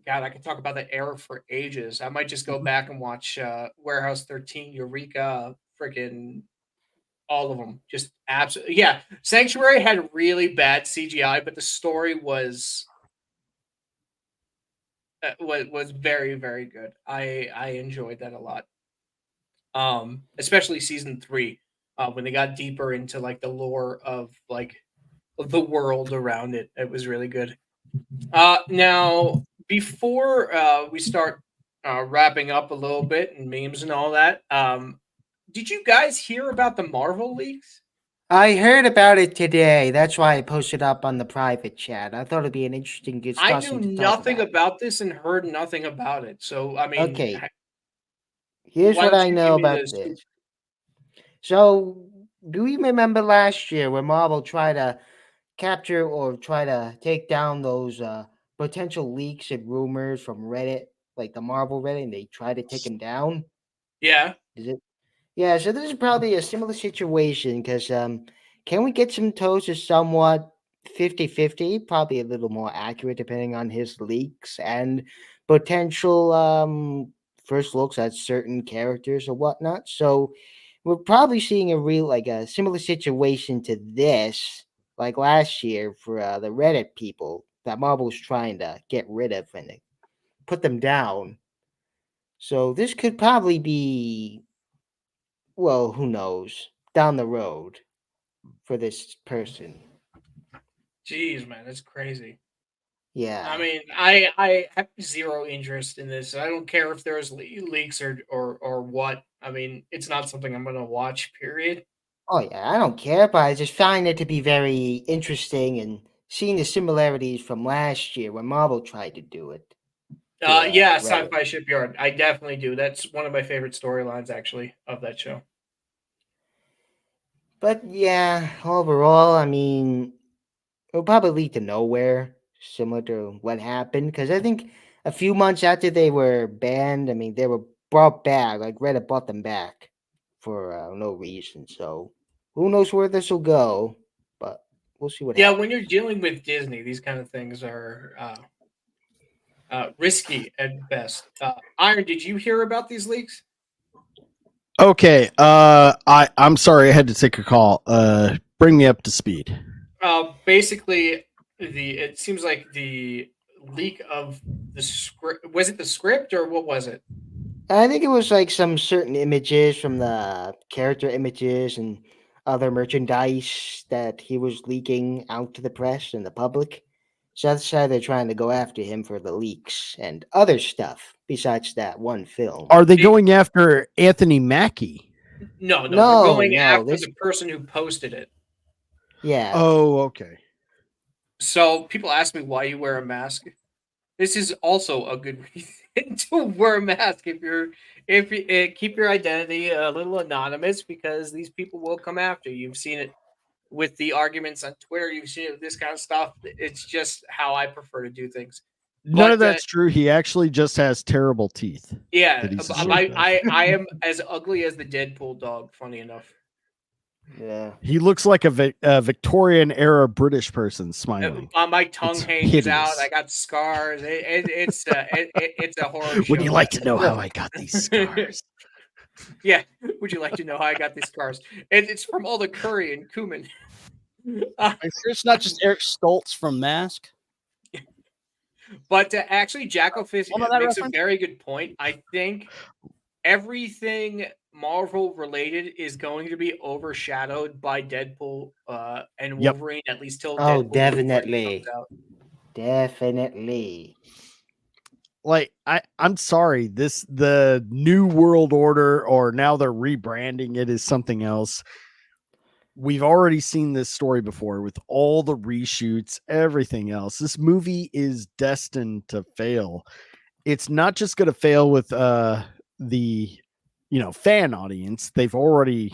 God, I could talk about that era for ages. I might just go back and watch Warehouse 13, Eureka, freaking all of them. Just absolutely. Yeah, Sanctuary had really bad CGI, but the story was very, very good. I enjoyed that a lot. Especially season 3, when they got deeper into like the lore of like the world around it. It was really good. Now, before we start wrapping up a little bit and memes and all that, did you guys hear about the Marvel leaks? I heard about it today. That's why I posted up on the private chat. I thought it'd be an interesting I knew discussion to talk nothing about. about this and heard nothing about it. So, I mean, Okay, here's why what don't I you know give me about this. So, do you remember last year when Marvel tried to capture or try to take down those potential leaks and rumors from Reddit, like the Marvel Reddit, and they tried to take them down? Yeah. Is it? Yeah, so this is probably a similar situation because can we get some toes is somewhat 50-50, probably a little more accurate depending on his leaks and potential first looks at certain characters or whatnot. So we're probably seeing a real like a similar situation to this, like last year for the Reddit people that Marvel's trying to get rid of and put them down. So this could probably be, well, who knows, down the road for this person. Jeez, man, that's crazy. Yeah. I mean, I have zero interest in this. I don't care if there's leaks or what. I mean, it's not something I'm gonna watch. Period. Oh yeah, I don't care, but I just find it to be very interesting and seeing the similarities from last year when Marvel tried to do it. Yeah, Reddit. Sci-Fi Shipyard. I definitely do. That's one of my favorite storylines, actually, of that show. But yeah, overall, I mean, it'll probably lead to nowhere, similar to what happened. Because I think a few months after they were banned, I mean, they were brought back. Like Reddit brought them back for no reason. So who knows where this will go? But we'll see what Yeah, happens. when you're dealing with Disney, these kind of things are risky at best. Iron, did you hear about these leaks? Okay. I'm sorry, I had to take a call. Bring me up to speed. Basically, it seems like the leak of the script, was it the script or what was it? I think it was like some certain images from the character images and other merchandise that he was leaking out to the press and the public. So that's why they're trying to go after him for the leaks and other stuff besides that one film. Are they going after Anthony Mackie? No, they're No, going no, after this. the person who posted it. Yeah. Oh, okay. So people ask me why you wear a mask. This is also a good reason to wear a mask if you keep your identity a little anonymous, because these people will come after you. You've seen it with the arguments on Twitter. You've seen it with this kind of stuff. It's just how I prefer to do things. None of But that's true. He actually just has terrible teeth. yeah, that he's ashamed of. I am as ugly as the Deadpool dog. Funny enough. Yeah. He looks like a Victorian era British person smiling. My tongue It's hangs out. hideous. I got scars. It's a horror show. Would you like to know how I got these scars? Yeah. Would you like to know how I got these scars? It's from all the curry and cumin. Are you sure it's not just Eric Stoltz from Mask? But actually, Jacko Fish Oh, no, that makes a reference? very good point. I think everything Marvel related is going to be overshadowed by Deadpool and Yep. Wolverine, at least till Oh, Deadpool definitely. comes out. Definitely. Like I'm sorry, the New World Order, or now they're rebranding it as something else. We've already seen this story before with all the reshoots, everything else. This movie is destined to fail. It's not just going to fail with the fan audience. They've already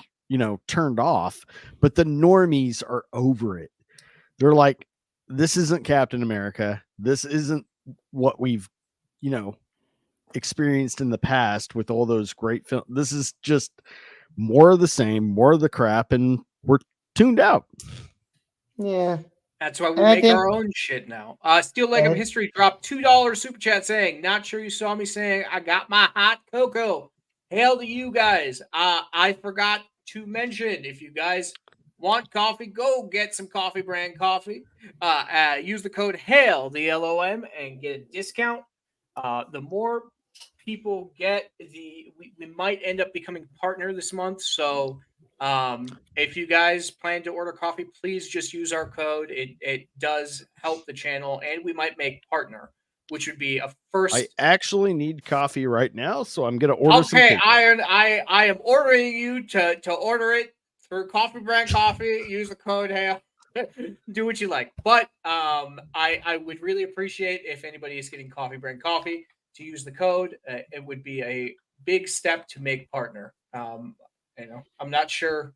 turned off, but the normies are over it. They're like, this isn't Captain America. This isn't what we've experienced in the past with all those great films. This is just more of the same, more of the crap, and we're tuned out. Yeah. That's why we And I make think- our own shit now. Steel Leg of And- History dropped $2 super chat saying, "Not sure you saw me saying I got my hot cocoa." Hail to you guys. I forgot to mention, if you guys want coffee, go get some Coffee Brand coffee. Use the code HAIL, the LOM, and get a discount. The more people get, we might end up becoming partner this month. So if you guys plan to order coffee, please just use our code. It does help the channel, and we might make partner. which would be a first. I actually need coffee right now, so I'm gonna order some. Okay, takeout. Iron, I am ordering you to order it through Coffee Brand Coffee. Use the code HAIL. Do what you like. But I would really appreciate if anybody is getting Coffee Brand Coffee to use the code. It would be a big step to make partner. I'm not sure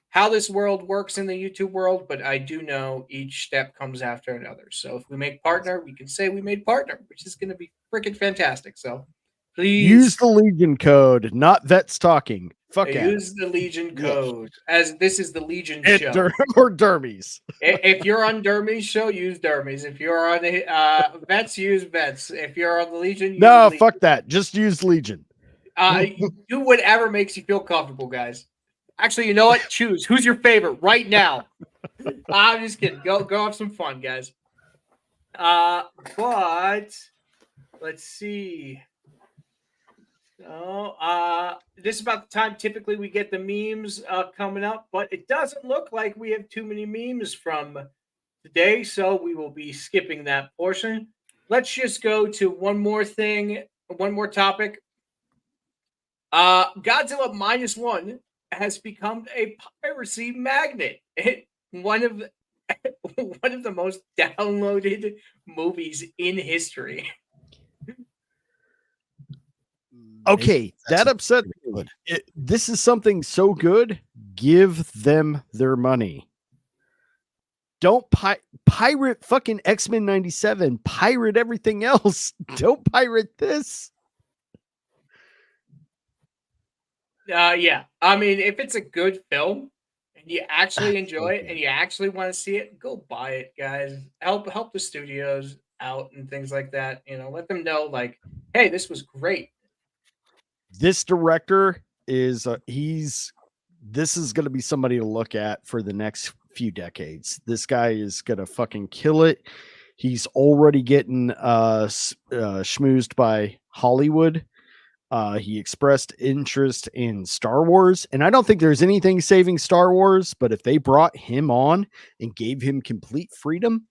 how this world works in the YouTube world, but I do know each step comes after another. So if we make partner, we can say we made partner, which is going to be freaking fantastic. So please use the Legion code, not vets talking. Fuck use the Legion code, as this is the Legion it. show. Or Dermies. If you're on Dermy's show, use Dermy's. If you're on the Vets, use Vets. If you're on the Legion, use No, Legion. fuck that. Just use Legion. Do whatever makes you feel comfortable, guys. Actually, you know what? Choose. Who's your favorite right now? I'm just kidding. Go have some fun, guys. But let's see. So, this is about the time typically we get the memes coming up, but it doesn't look like we have too many memes from today, so we will be skipping that portion. Let's just go to one more thing, one more topic. Godzilla -1 has become a piracy magnet. One of the most downloaded movies in history. Okay, that upset me. This is something so good. Give them their money. Don't pirate fucking X-Men 97. Pirate everything else. Don't pirate this. Yeah. I mean, if it's a good film and you actually enjoy it and you actually want to see it, go buy it, guys. Help the studios out and things like that. Let them know, like, hey, this was great. This director is this is going to be somebody to look at for the next few decades. This guy is going to fucking kill it. He's already getting schmoozed by Hollywood. He expressed interest in Star Wars, and I don't think there's anything saving Star Wars, but if they brought him on and gave him complete freedom,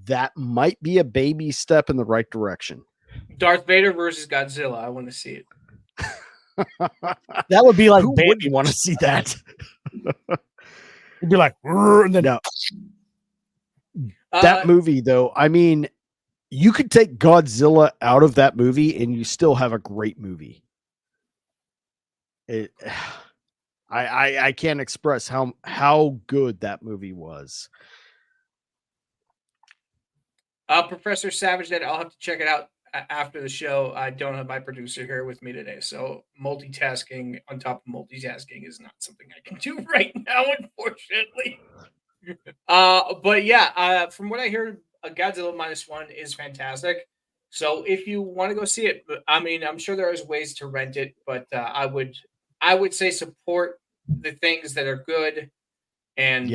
that might be a baby step in the right direction. Darth Vader versus Godzilla. I want to see it. That would be like, who wouldn't want to see that? It'd be like, and then no. That movie, though, I mean, you could take Godzilla out of that movie and you still have a great movie. I can't express how good that movie was. Professor Savage, that I'll have to check it out after the show. I don't have my producer here with me today, so multitasking on top of multitasking is not something I can do right now, unfortunately. But yeah, from what I heard, Godzilla -1 is fantastic. So if you want to go see it, I mean, I'm sure there is ways to rent it, but I would say support the things that are good and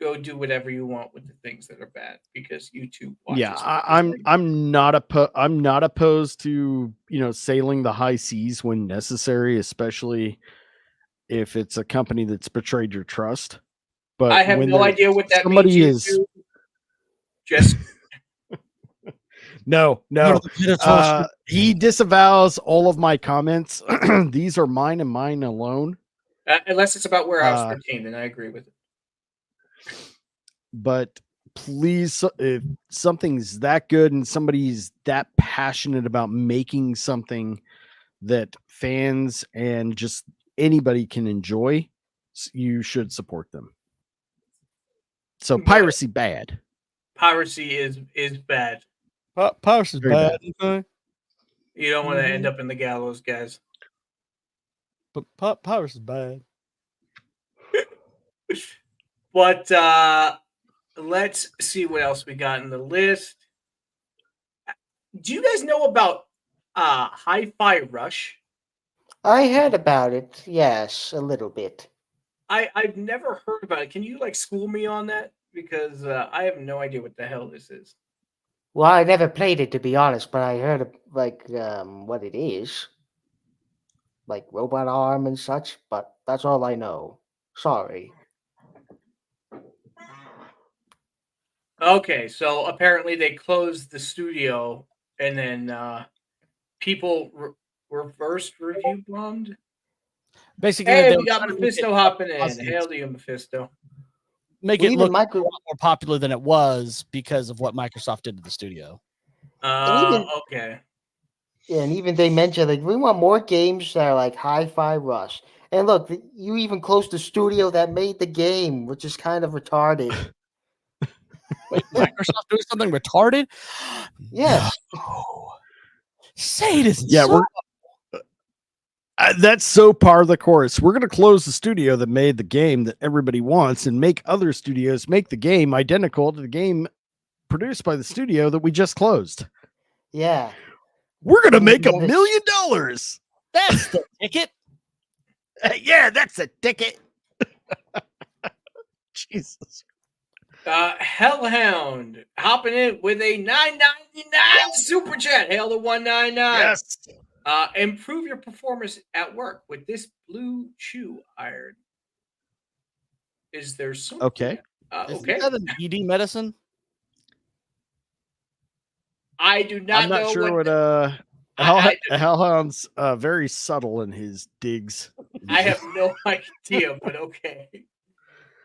go do whatever you want with the things that are bad, because YouTube watches. Yeah, I'm not opposed to sailing the high seas when necessary, especially if it's a company that's betrayed your trust. But I have no idea what that means. Is just no. He disavows all of my comments. These are mine and mine alone. Unless it's about Warehouse 13, and I agree with it. But please, if something's that good and somebody's that passionate about making something that fans and just anybody can enjoy, you should support them. So piracy bad. Piracy is bad. Piracy is bad. You don't want to end up in the gallows, guys. But piracy is bad. But let's see what else we got in the list. Do you guys know about Hi-Fi Rush? I heard about it. Yes, a little bit. I've never heard about it. Can you school me on that? Because I have no idea what the hell this is. Well, I never played it, to be honest, but I heard what it is, like robot arm and such. But that's all I know. Sorry. Okay, so apparently they closed the studio, and then people reverse review bombed. Basically, Hey, they we were got trying to make it Mephisto hopping in. positive, Hail to you, Mephisto. make Well, it even look a Michael, lot more popular than it was because of what Microsoft did to the studio. and even Okay. yeah, and even they mentioned like we want more games that are like Hi-Fi Rush. And look, you even closed the studio that made the game, which is kind of retarded. Wait, Microsoft doing something retarded? Yes. No. Say it isn't Yeah, so. that's so par the course. We're going to close the studio that made the game that everybody wants and make other studios make the game identical to the game produced by the studio that we just closed. Yeah. We're going to And make you $1 gotta million. That's the ticket. Yeah, that's a ticket. Jesus. Hellhound hopping in with a $9.99 super chat. Hail to 199. Yes. Improve your performance at work with this blue chew iron. Is there something? Okay. Isn't Okay. that an ED medicine? I do not I'm not know sure what Hellhound's very subtle in his digs. I have no idea, but okay.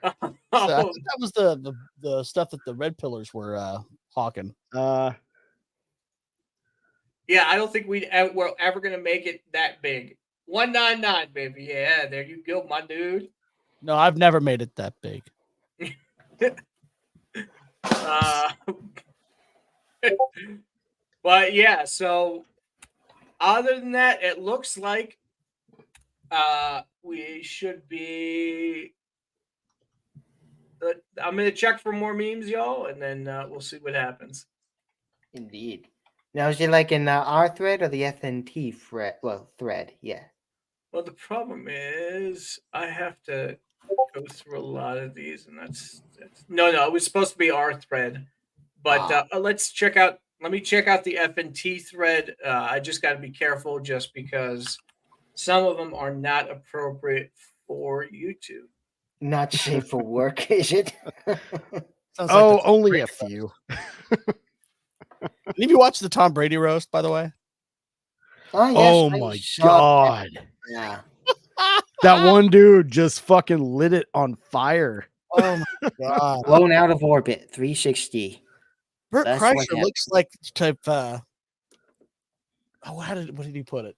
So I think that was the stuff that the red pillars were hawking. Yeah, I don't think we're ever gonna make it that big. 199, baby. Yeah, there you go, my dude. No, I've never made it that big. But yeah, so other than that, it looks like we should be. I'm gonna check for more memes, y'all, and then we'll see what happens. Indeed. Now, is it like in our thread or the FNT thread? Well, thread, yeah. Well, the problem is I have to go through a lot of these, and that's no. It was supposed to be our thread, but let's check out. Let me check out the FNT thread. I just got to be careful, just because some of them are not appropriate for YouTube. Not safe for work, is it? Only a few. Have you watched the Tom Brady roast, by the way? Oh, yes, my God. Yeah. That one dude just fucking lit it on fire. Oh my God. Blown out of orbit, 360. Bert That's what Kreischer happened. looks like type what did he put it?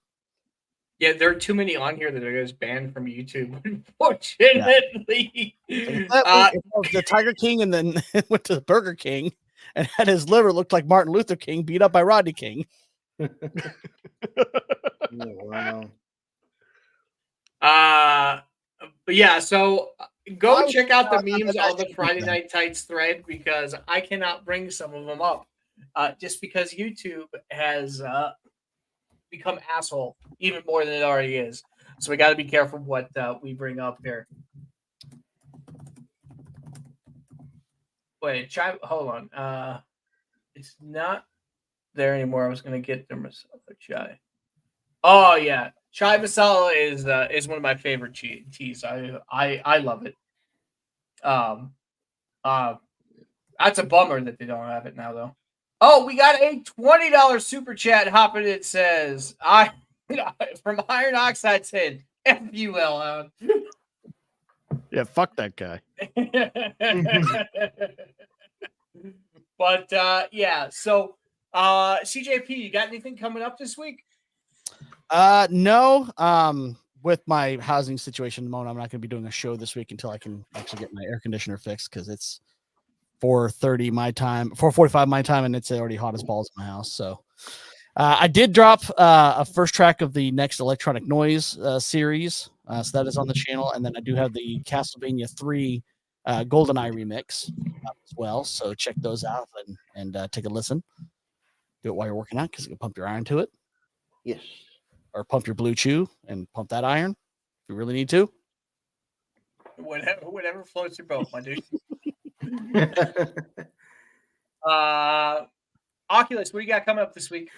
Yeah, there are too many on here that are just banned from YouTube, unfortunately. The Tiger King and then went to the Burger King and had his liver looked like Martin Luther King beat up by Rodney King. Wow. But yeah, so go check out the I memes bet on the you Friday can. Night Tights thread, because I cannot bring some of them up, just because YouTube has become asshole even more than it already is. So we got to be careful what we bring up here. Wait, hold on. It's not there anymore. I was gonna get there myself. Chai. Oh yeah, chai masala is one of my favorite teas. I love it. That's a bummer that they don't have it now, though. Oh, we got a $20 super chat hopping. It says from Iron0xcid3. FUL. Yeah, fuck that guy. But yeah, so CJP, you got anything coming up this week? No. With my housing situation at the moment, I'm not going to be doing a show this week until I can actually get my air conditioner fixed, because it's 4:30 my time, 4:45 my time, and it's already hot as balls in my house. So I did drop a first track of the next Electronic Noise series. So that is on the channel. And then I do have the Castlevania 3 GoldenEye remix as well. So check those out and take a listen. Do it while you're working out, because you can pump your iron to it. Yes. Or pump your blue chew and pump that iron if you really need to. Whatever floats your boat, my dude. Oculus, what do you got coming up this week?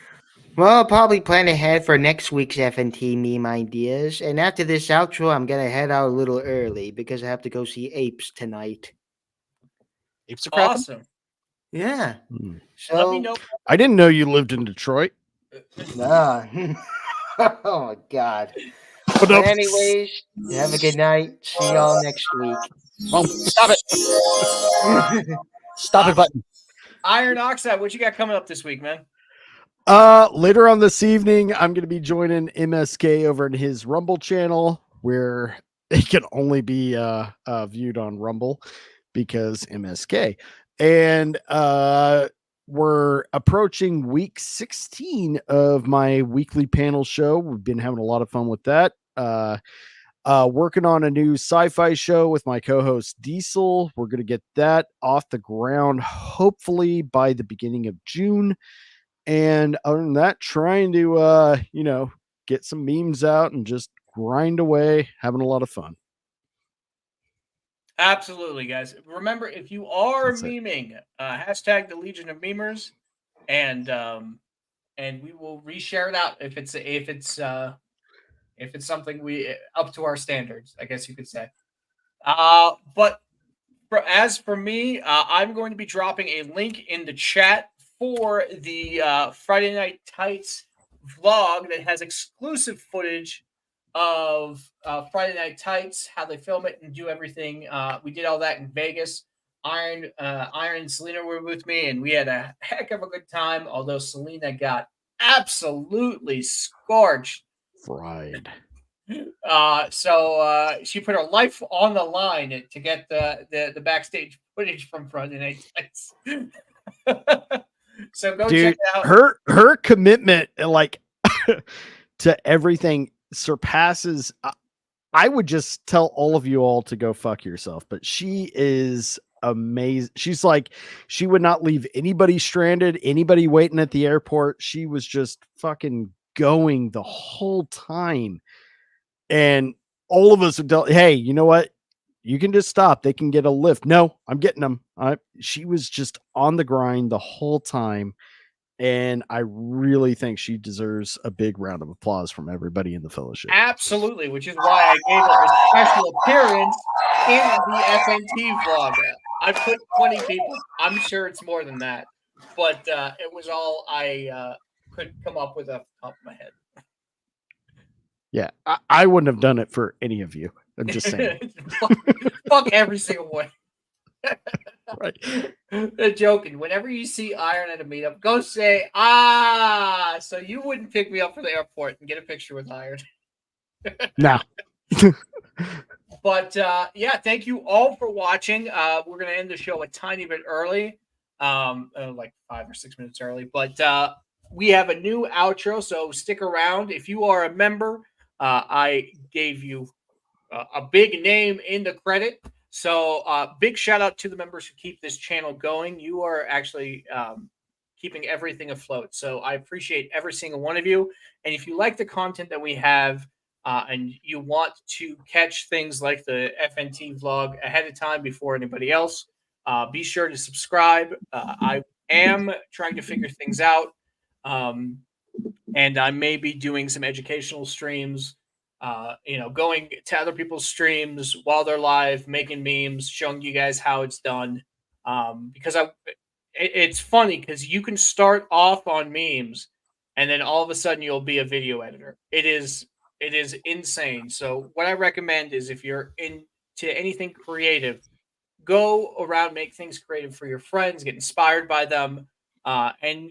Well, I'll probably plan ahead for next week's FNT meme ideas. And after this outro, I'm going to head out a little early because I have to go see Apes tonight. Apes are crapping? Awesome. Yeah. Hmm. So Let me know. I didn't know you lived in Detroit. Nah. Oh my God. But But anyways, have a good night. See y'all next week. Oh, stop it. Stop it button. Iron0xcid3, what you got coming up this week, man? Later on this evening, I'm going to be joining MSK over in his Rumble channel, where it can only be viewed on Rumble because MSK. And we're approaching week 16 of my weekly panel show. We've been having a lot of fun with that. Working on a new sci-fi show with my co-host Diesel. We're going to get that off the ground hopefully by the beginning of June. And other than that, trying to get some memes out and just grind away, having a lot of fun. Absolutely, guys. Remember, if you are meming, hashtag the Legion of Memers, and we will reshare it out if it's something we up to our standards, I guess you could say. But as for me, I'm going to be dropping a link in the chat for the Friday Night Tights vlog that has exclusive footage of Friday Night Tights, how they film it and do everything. We did all that in Vegas. Iron and Selena were with me, and we had a heck of a good time. Although Selena got absolutely scorched, fried. So she put her life on the line to get the backstage footage from Friday Night Tights. So go check it out. Her commitment, like to everything, surpasses. I would just tell all of you all to go fuck yourself, but she is amazing. She's like, she would not leave anybody stranded, anybody waiting at the airport. She was just fucking going the whole time. And all of us would tell, hey, you know what? You can just stop. They can get a lift. No, I'm getting them. She was just on the grind the whole time. And I really think she deserves a big round of applause from everybody in the fellowship. Absolutely, which is why I gave her a special appearance in the FNT vlog. I put 20 people. I'm sure it's more than that. But it was all I could come up with off the top of my head. Yeah, I wouldn't have done it for any of you. I'm just saying. fuck every single one. Right. Joking. Whenever you see Iron at a meetup, go say, so you wouldn't pick me up for the airport and get a picture with Iron. No. But yeah, thank you all for watching. We're going to end the show a tiny bit early, like 5 or 6 minutes early. But we have a new outro, so stick around. If you are a member, I gave you a big name in the credit. So big shout out to the members who keep this channel going. You are actually keeping everything afloat. So I appreciate every single one of you. And if you like the content that we have and you want to catch things like the FNT vlog ahead of time before anybody else, be sure to subscribe. I am trying to figure things out. And I may be doing some educational streams. Going to other people's streams while they're live, making memes, showing you guys how it's done. Because it's funny because you can start off on memes and then all of a sudden you'll be a video editor. It is insane. So what I recommend is if you're into anything creative, go around, make things creative for your friends, get inspired by them, and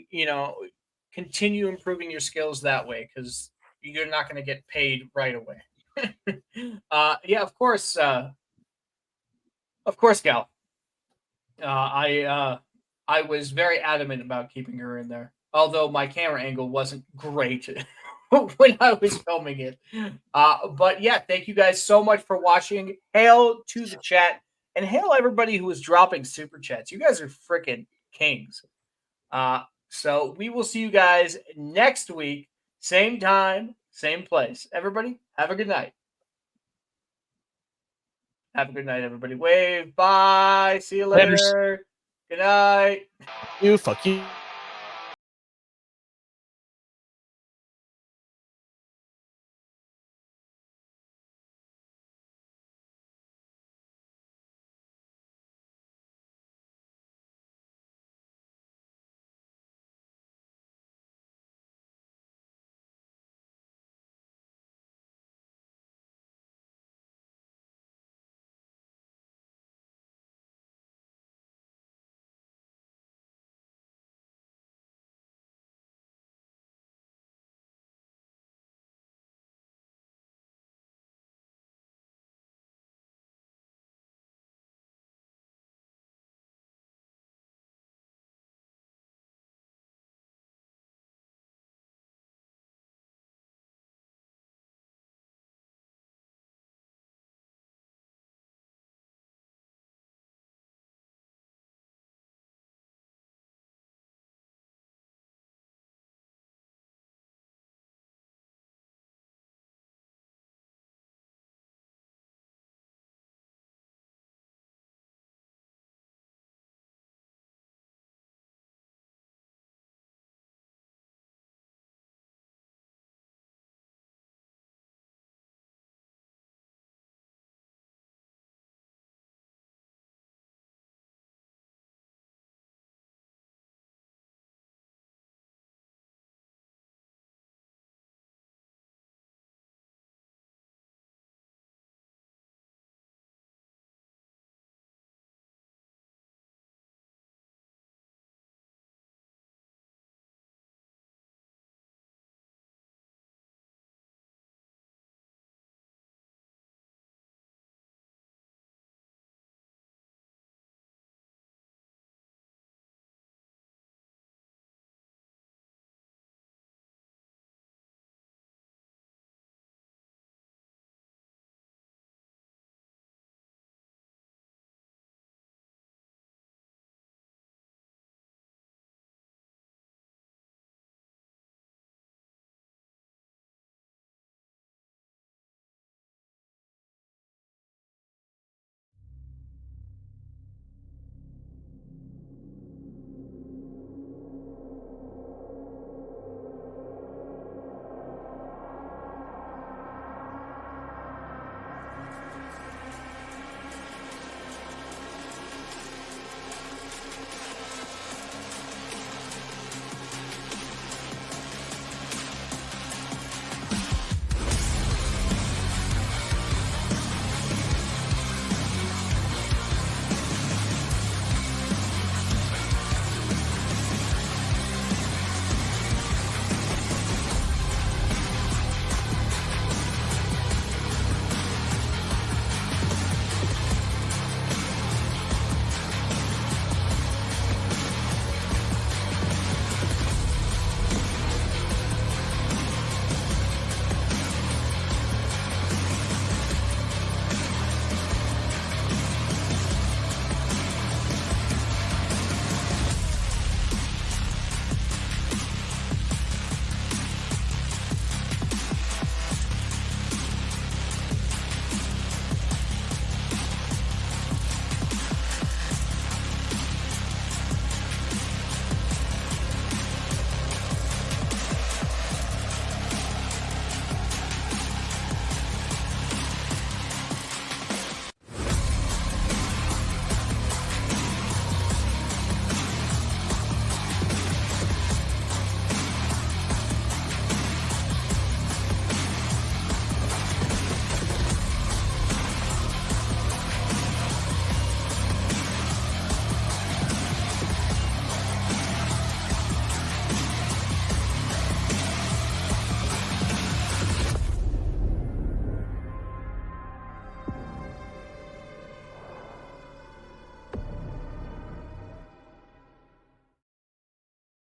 continue improving your skills that way because you're not going to get paid right away. Yeah, of course, Gal. I was very adamant about keeping her in there, although my camera angle wasn't great when I was filming it. But yeah, thank you guys so much for watching. Hail to the chat, and hail everybody who is dropping super chats. You guys are freaking kings. So we will see you guys next week, same time, same place. Everybody, have a good night. Have a good night, everybody. Wave. Bye. See you later. Good night. You fuck you.